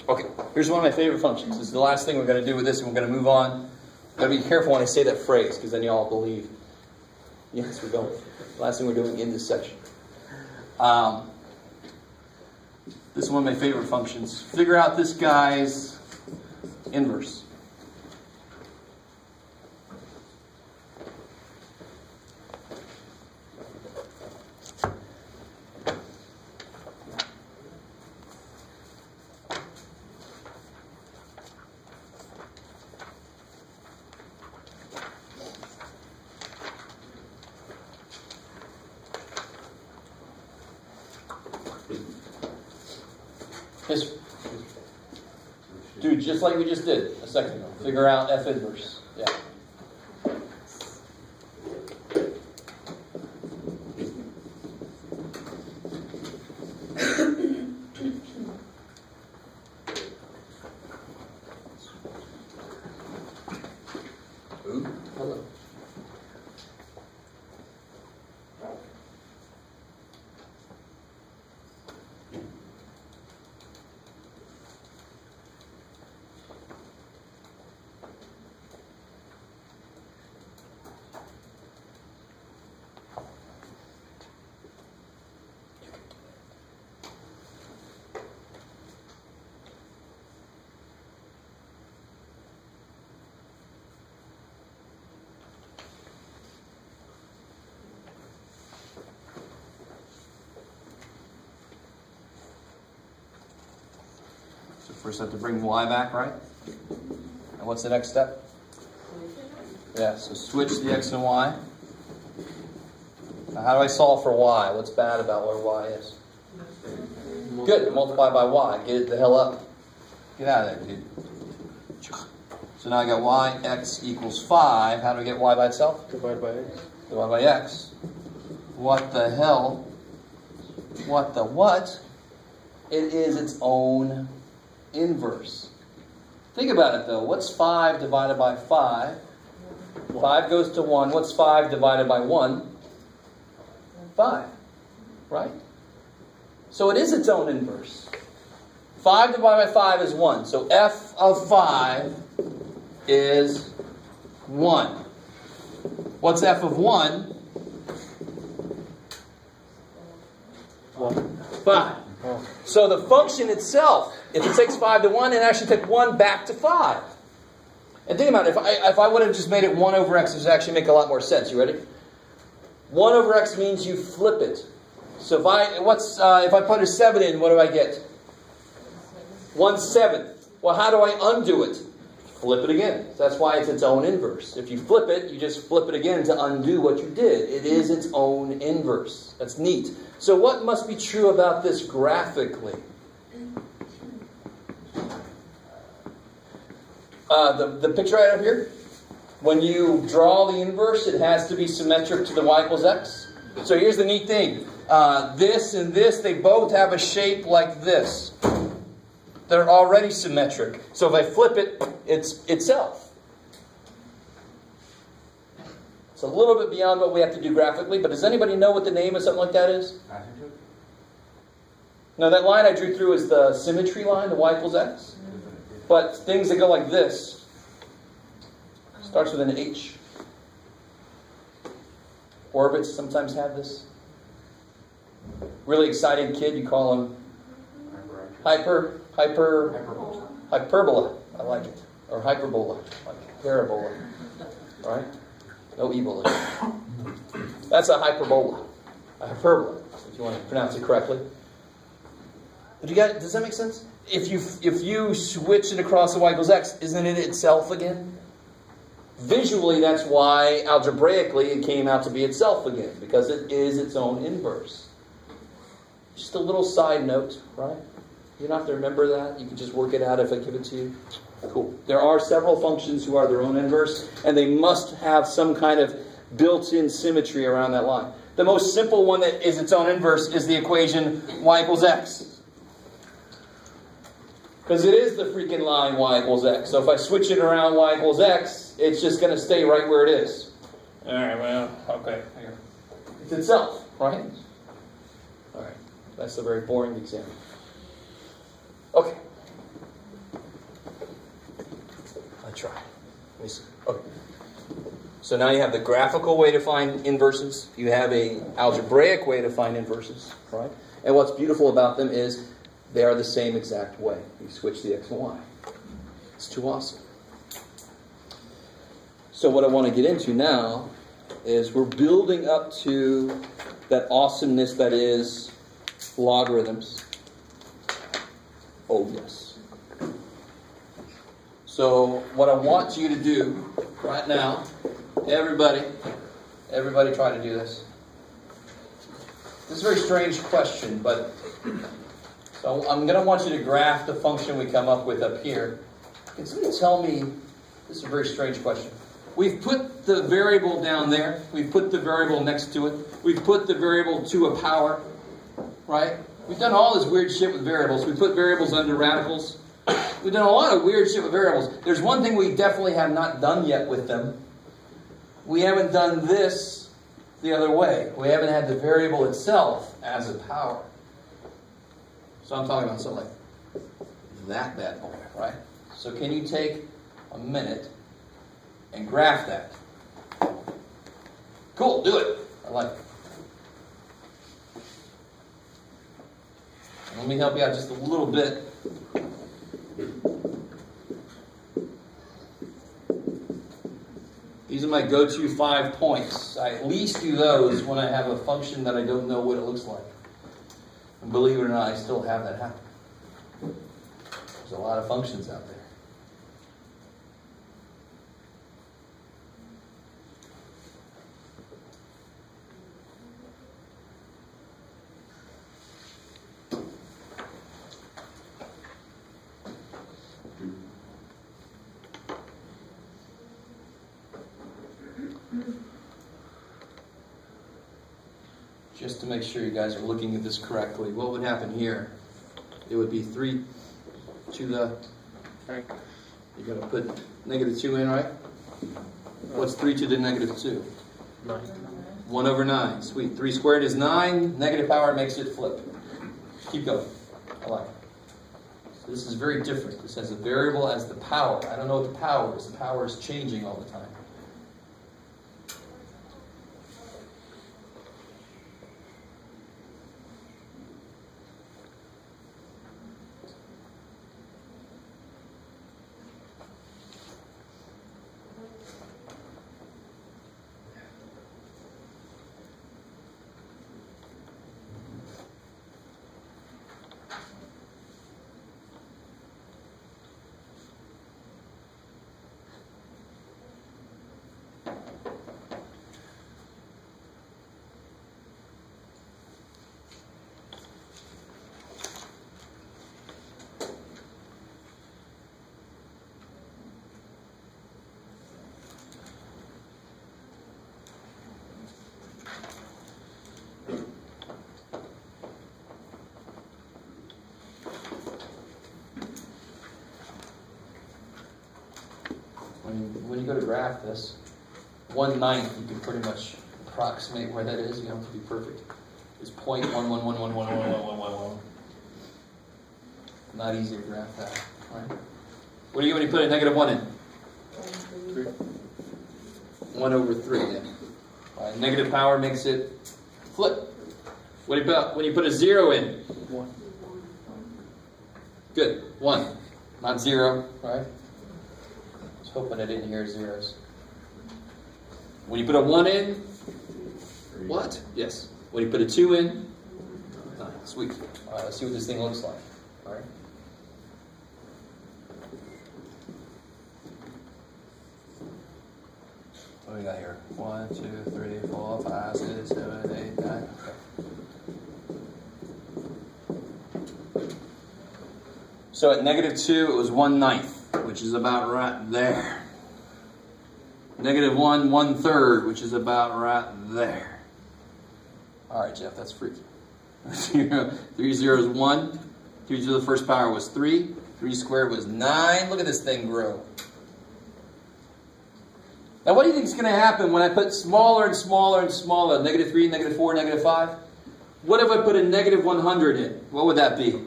Okay, here's one of my favorite functions. This is the last thing we're going to do with this, and we're going to move on. Got to be careful when I say that phrase, because then you all believe. Yes, we're going. Last thing we're doing in this section. This is one of my favorite functions. Figure out this guy's inverse. Yes. Dude, just like we just did a second ago. Figure out f inverse. Yeah. Ooh, hello. First I have to bring y back, right? And what's the next step? Yeah, so switch the x and y. Now how do I solve for y? What's bad about where y is? Good, multiply by y. Get it the hell up. Get out of there, dude. So now I got y, x equals 5. How do I get y by itself? Divided by x. Divided by x. What the hell? What the what? It is its own inverse. Think about it though. What's 5 divided by 5? 5 goes to 1. What's 5 divided by 1? 5. Right? So it is its own inverse. 5 divided by 5 is 1. So f of 5 is 1. What's f of 1? 5. So the function itself, if it takes 5 to 1, it actually takes 1 back to 5. And think about it, if I would have just made it 1 over x, it would actually make a lot more sense. You ready? 1 over x means you flip it. So if I put a 7 in, what do I get? 1/7. Well, how do I undo it? Flip it again. So that's why it's its own inverse. If you flip it, you just flip it again to undo what you did. It is its own inverse. That's neat. So what must be true about this graphically? The picture right up here, when you draw the inverse, it has to be symmetric to the y equals x. So here's the neat thing. This and this, they both have a shape like this. They're already symmetric. So if I flip it, it's itself. It's a little bit beyond what we have to do graphically, but does anybody know what the name of something like that is? No, that line I drew through is the symmetry line, the y equals x. But things that go like this, starts with an H. Orbits sometimes have this. Really excited kid, you call him hyperbola. I like it. Or hyperbola, like parabola. Right? No Ebola. That's a hyperbola. A hyperbola, if you want to pronounce it correctly. But you got, does that make sense? If you switch it across the y equals x, isn't it itself again? Visually, that's why algebraically it came out to be itself again, because it is its own inverse. Just a little side note, right? You don't have to remember that. You can just work it out if I give it to you. Cool. There are several functions who are their own inverse, and they must have some kind of built-in symmetry around that line. The most simple one that is its own inverse is the equation y equals x. Because it is the freaking line y equals x. So if I switch it around y equals x, it's just going to stay right where it is. All right, well, okay. Here. It's itself, right? All right. That's a very boring example. Okay. I'll try. Let me see. Okay. So now you have the graphical way to find inverses. You have a algebraic way to find inverses, right? And what's beautiful about them is they are the same exact way. You switch the x and y. It's too awesome. So what I want to get into now is we're building up to that awesomeness that is logarithms. Oh, yes. So what I want you to do right now, everybody try to do this. This is a very strange question, but so I'm going to want you to graph the function we come up with up here. Can somebody tell me, this is a very strange question. We've put the variable down there. We've put the variable next to it. We've put the variable to a power, right? We've done all this weird shit with variables. We put variables under radicals. We've done a lot of weird shit with variables. There's one thing we definitely have not done yet with them. We haven't done this the other way. We haven't had the variable itself as a power. So I'm talking about something like that bad boy, right? So can you take a minute and graph that? Cool, do it. I like it. Let me help you out just a little bit. These are my go-to 5 points. I at least do those when I have a function that I don't know what it looks like. And believe it or not, I still have that happen. There's a lot of functions out there. Just to make sure you guys are looking at this correctly, what would happen here? It would be 3 to the... You're going to put -2 in, right? What's 3 to the -2? 9. 1 over 9. Sweet. 3 squared is 9. Negative power makes it flip. Keep going. I like it. So this is very different. This has a variable as the power. I don't know what the power is. The power is changing all the time. I mean, when you go to graph this, 1/9, you can pretty much approximate where that is. You don't have to be perfect. It's 0.111111111. Not easy to graph that, right? What do you when you put a -1 in? 1 over 3. Yeah. All right, negative power makes it flip. What do you put when you put a 0 in? 1. Good. 1. Not 0, right? I was hoping I didn't hear zeros. When you put a 1 in, what? Yes. When you put a 2 in, 9. Sweet. All right, let's see what this thing looks like. All right. What do we got here? 1, 2, 3, 4, 5, 6, 7, 8, 9. Okay. So at -2, it was 1/9, which is about right there. -1, 1/3, which is about right there. All right, Jeff, that's freaky. 3 zeros, 1. 3 to the first power was 3. 3 squared was 9. Look at this thing grow. Now, what do you think is going to happen when I put smaller and smaller and smaller? -3, -4, -5? What if I put a -100 in? What would that be?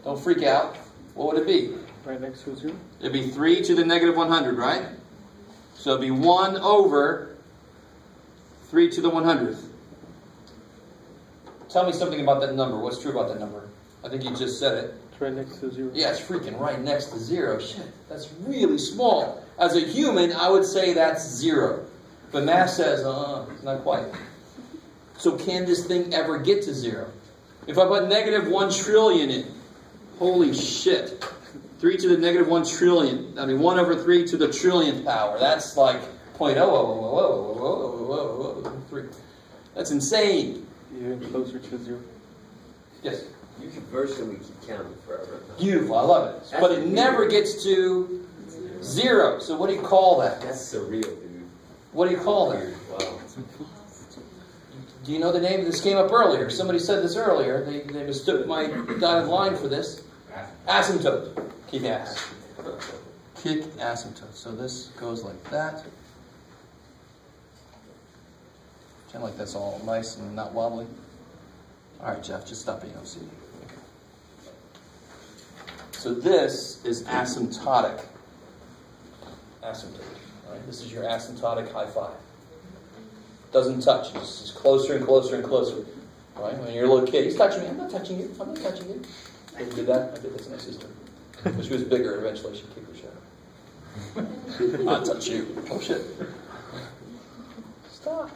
Don't freak out. What would it be? Right next to a 0? It'd be 3 to the -100, right? So it'd be 1 over 3 to the 100th. Tell me something about that number. What's true about that number? I think you just said it. It's right next to 0. Yeah, it's freaking right next to 0. Shit, that's really small. As a human, I would say that's 0. But math says, it's not quite. So can this thing ever get to 0? If I put -1 trillion in, holy shit. 3 to the -1 trillion. I mean, 1 over 3 to the trillionth power. That's like 0.000000003. That's insane. Even closer to 0. Yes. You could virtually keep counting forever. Beautiful, I love it. But it never gets to 0. So what do you call that? That's surreal, dude. What do you call that? Wow. Do you know the name? This came up earlier. Somebody said this earlier. They mistook my dotted line for this. Asymptote. Kick ass. Kick asymptote. So this goes like that. Pretend like that's all nice and not wobbly. All right, Jeff, just stop being OCD. So this is asymptotic. Asymptote. All right, this is your asymptotic high five. Doesn't touch. It's just closer and closer and closer. All right, when you're a little kid, he's touching me. I'm not touching you. I'm not touching you. I did that. I did that to my sister. When she was bigger, eventually she kicked her shit. I'll touch you. Oh shit. Stop.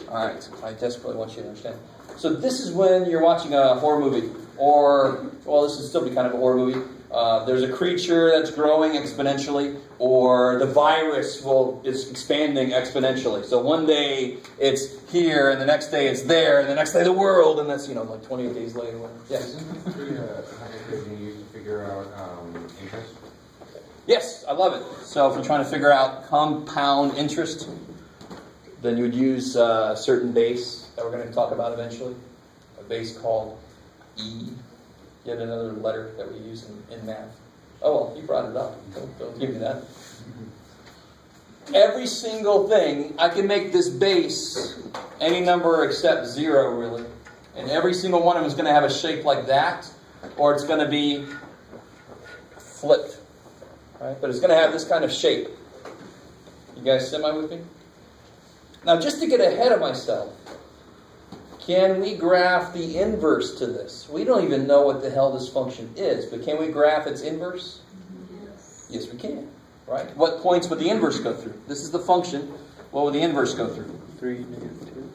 All right, I desperately want you to understand. So this is when you're watching a horror movie, or, well, this would still be kind of a horror movie. There's a creature that's growing exponentially, or the virus is expanding exponentially. So one day it's here, and the next day it's there, and the next day the world, and that's, like 28 days later. Yes? Isn't this pretty you use to figure out interest? Yes, I love it. So if you're trying to figure out compound interest, then you would use a certain base that we're going to talk about eventually. A base called E. Yet another letter that we use in math. Oh, well, you brought it up. Don't give me that. Every single thing, I can make this base any number except 0, really. And every single one of them is going to have a shape like that, or it's going to be flipped. Right? But it's going to have this kind of shape. You guys semi with me? Now, just to get ahead of myself, can we graph the inverse to this? We don't even know what the hell this function is, but can we graph its inverse? Yes, we can. Right? What points would the inverse go through? This is the function. What would the inverse go through? 3, -2.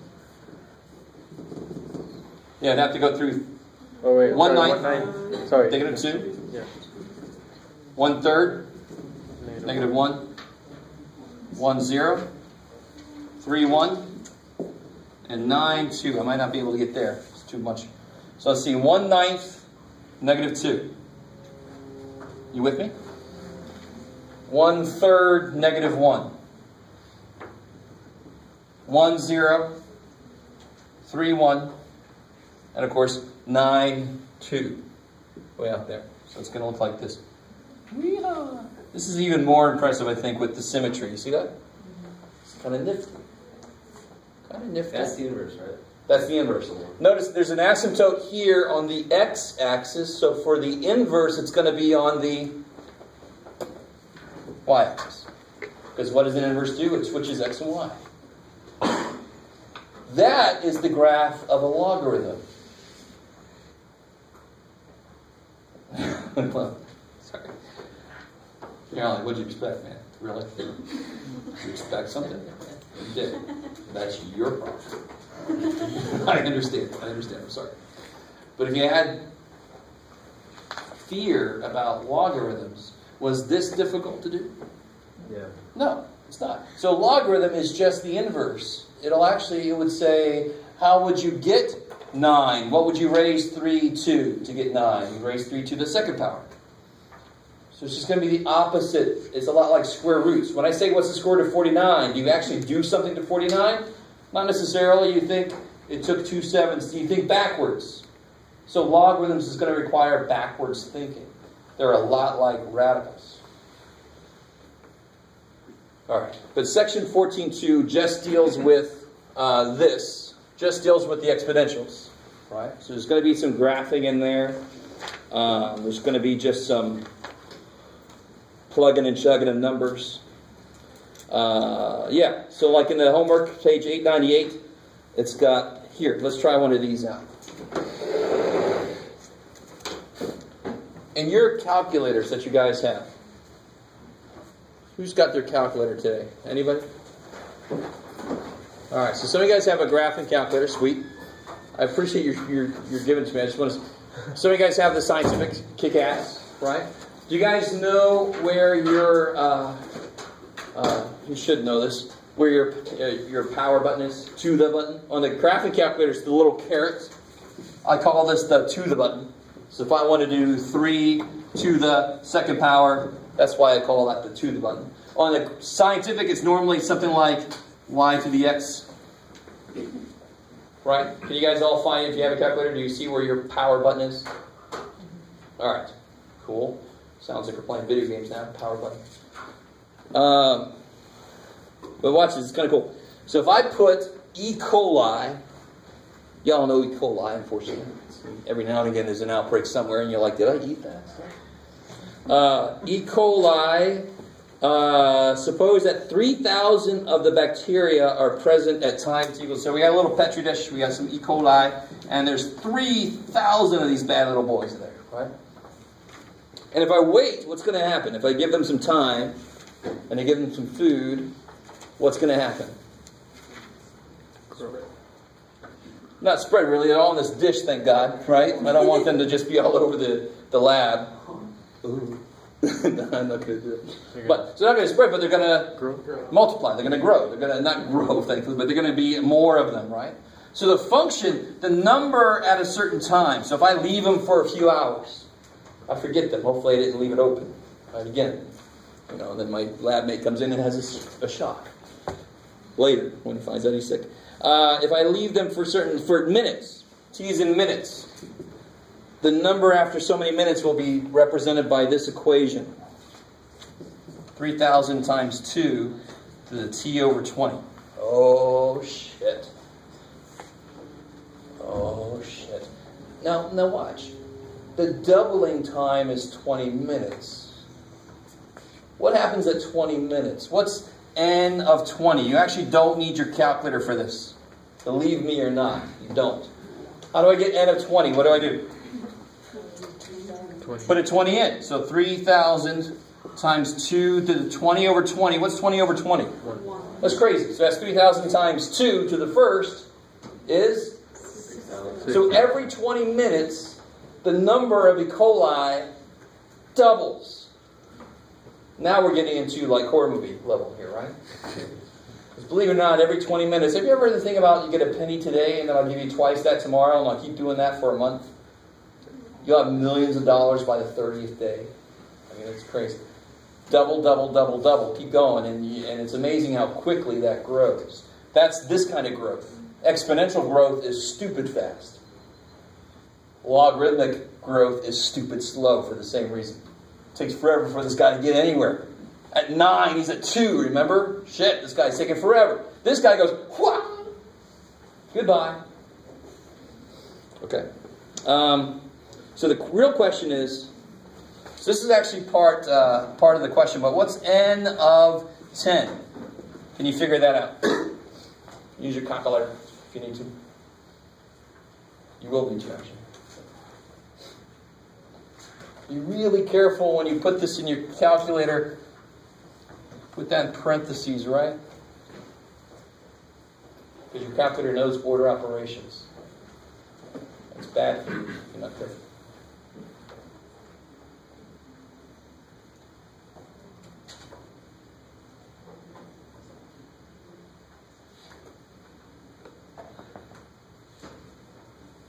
Yeah, it'd have to go through Oh, wait. 1/9. Sorry. -2. Yeah. 1/3. -1. 1, 0. 3, 1. And 9, 2. I might not be able to get there. It's too much. So let's see. 1/9, -2. You with me? 1/3, -1. 1, 0. 3, 1. And of course, 9, 2. Way out there. So it's going to look like this. Weehaw! This is even more impressive, I think, with the symmetry. You see that? It's kind of nifty. Kind of nifty. That's the inverse, right? That's the inverse. Notice there's an asymptote here on the x-axis, so for the inverse, it's going to be on the y-axis. Because what does an inverse do? It switches x and y. That is the graph of a logarithm. Well, sorry. You're like, what'd you expect, man? Really? You expect something? You did. That's your problem. I understand. I'm sorry. But if you had fear about logarithms, was this difficult to do? Yeah. No, it's not. So logarithm is just the inverse. It would say, how would you get 9? What would you raise 3 to get 9? You raise 3 to the second power. So it's just going to be the opposite. It's a lot like square roots. When I say what's the square root of 49, do you actually do something to 49? Not necessarily. You think it took 2 sevens. You think backwards. So logarithms is going to require backwards thinking. They're a lot like radicals. All right. But section 14.2 just deals with this. Just deals with the exponentials. Right? So there's going to be some graphing in there. There's going to be just some plugging and chugging of numbers. Yeah, so like in the homework, page 898, it's got, here, let's try one of these out. In your calculators that you guys have, who's got their calculator today? Anybody? All right, so some of you guys have a graphing calculator, sweet. I appreciate you're giving it to me. I just want to. Some of you guys have the scientific kick-ass, right? Do you guys know where your you should know this, where your power button is? To the button on the graphing calculator is the little caret. I call this the to the button. So if I want to do 3 to the second power, that's why I call that the to the button. On the scientific, it's normally something like y to the x. Right? Can you guys all find, if you have a calculator, do you see where your power button is? All right. Cool. Sounds like we're playing video games now. Power button. But watch this. It's kind of cool. So if I put E. coli, y'all know E. coli, unfortunately. Every now and again there's an outbreak somewhere and you're like, did I eat that? E. coli, suppose that 3,000 of the bacteria are present at times equal. So we got a little petri dish, we got some E. coli, and there's 3,000 of these bad little boys there, right? And if I wait, what's going to happen? If I give them some time, and I give them some food, what's going to happen? Not spread, really. They're all in this dish, thank God, right? I don't want them to just be all over the lab. Ooh. No, I'm not going to do it. But, so they're not going to spread, but they're going to multiply. They're going to grow. They're going to not grow, thankfully, but they're going to be more of them, right? So the function, the number at a certain time. So if I leave them for a few hours, I forget them. Hopefully I didn't leave it open. Right, again. You know, and then my lab mate comes in and has a shock. Later, when he finds out he's sick. If I leave them for minutes, T's in minutes, the number after so many minutes will be represented by this equation. 3,000 times 2 to the T over 20. Oh, shit. Oh, shit. Now watch. The doubling time is 20 minutes. What happens at 20 minutes? What's n of 20? You actually don't need your calculator for this. Believe me or not, you don't. How do I get n of 20? What do I do? 20. Put a 20 in. So 3,000 times 2 to the 20 over 20. What's 20 over 20? 1. That's crazy. So that's 3,000 times 2 to the first is? 6. So every 20 minutes, the number of E. coli doubles. Now we're getting into like horror movie level here, right? Because believe it or not, every 20 minutes, have you ever heard the thing about you get a penny today and then I'll give you twice that tomorrow and I'll keep doing that for a month? You'll have millions of dollars by the 30th day. I mean, it's crazy. Double, double, double, double. Keep going. And it's amazing how quickly that grows. That's this kind of growth. Exponential growth is stupid fast. Logarithmic growth is stupid slow for the same reason. takes forever for this guy to get anywhere. At 9, he's at 2, remember? Shit, this guy's taking forever. This guy goes, wha! Goodbye. Okay. So the real question is, so this is actually part of the question, but what's n of 10? Can you figure that out? Use your calculator if you need to. You will need to, actually. Be really careful when you put this in your calculator. Put that in parentheses, right? Because your calculator knows order operations. It's bad for you if you're not careful.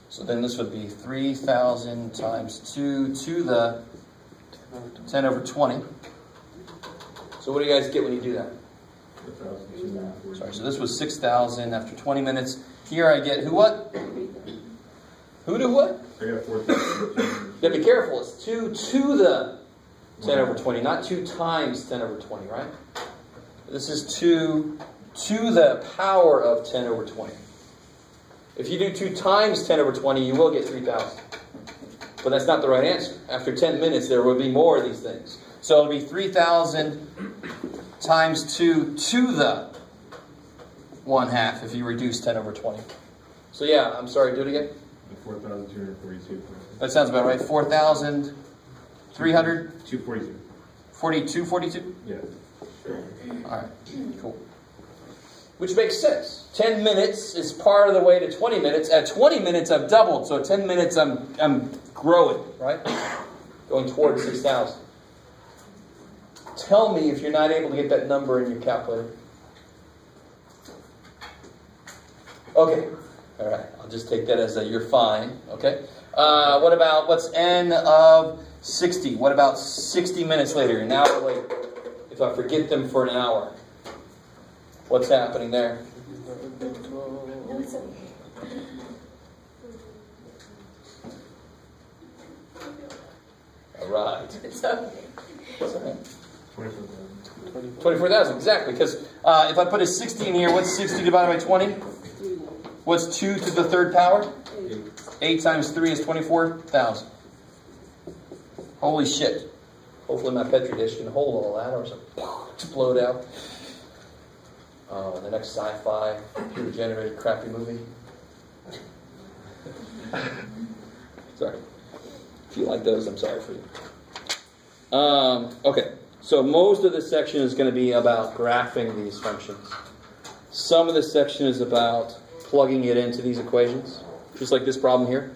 So then this would be 3,000 times 2 to the 10 over 20. So what do you guys get when you do that? Sorry, so this was 6,000 after 20 minutes. Here I get who what? Who to what? I got 4,000. Yeah, be careful. It's 2 to the 10 over 20, not 2 times 10 over 20, right? This is 2 to the power of 10 over 20. If you do 2 times 10 over 20, you will get 3,000. But that's not the right answer. After 10 minutes, there will be more of these things. So it'll be 3,000 times 2 to the 1/2 if you reduce 10 over 20. So yeah, I'm sorry, do it again. 4,242. That sounds about right. 4,300? 242. 42? Yeah. Alright, cool. Which makes sense. 10 minutes is part of the way to 20 minutes. At 20 minutes, I've doubled. So at 10 minutes, I'm growing, right? Going towards 6,000. Tell me if you're not able to get that number in your calculator. Okay. All right. I'll just take that as a you're fine. Okay. What about, what's n of 60? What about 60 minutes later? An hour later. If I forget them for an hour. What's happening there? No, it's okay. All right. It's okay. Sorry. 24,000. 24,000, exactly. Because if I put a 60 in here, what's 60 divided by 20? What's 2 to the 3rd power? 8 times 3 is 24,000. Holy shit. Hopefully my Petri dish can hold all that or something. Explode out. Oh, the next sci-fi, computer-generated crappy movie. Sorry. If you like those, I'm sorry for you. Okay, so most of this section is going to be about graphing these functions. Some of this section is about plugging it into these equations, just like this problem here.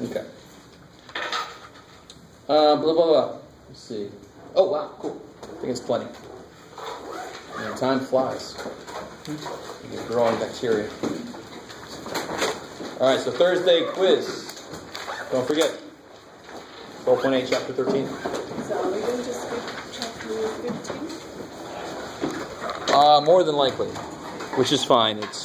Okay. Blah, blah, blah. Let's see. Oh, wow, cool. I think it's plenty. Man, time flies. You're growing bacteria. All right, so Thursday quiz. Don't forget. 12.8, chapter 13. So are we going to skip chapter 15? More than likely, which is fine. It's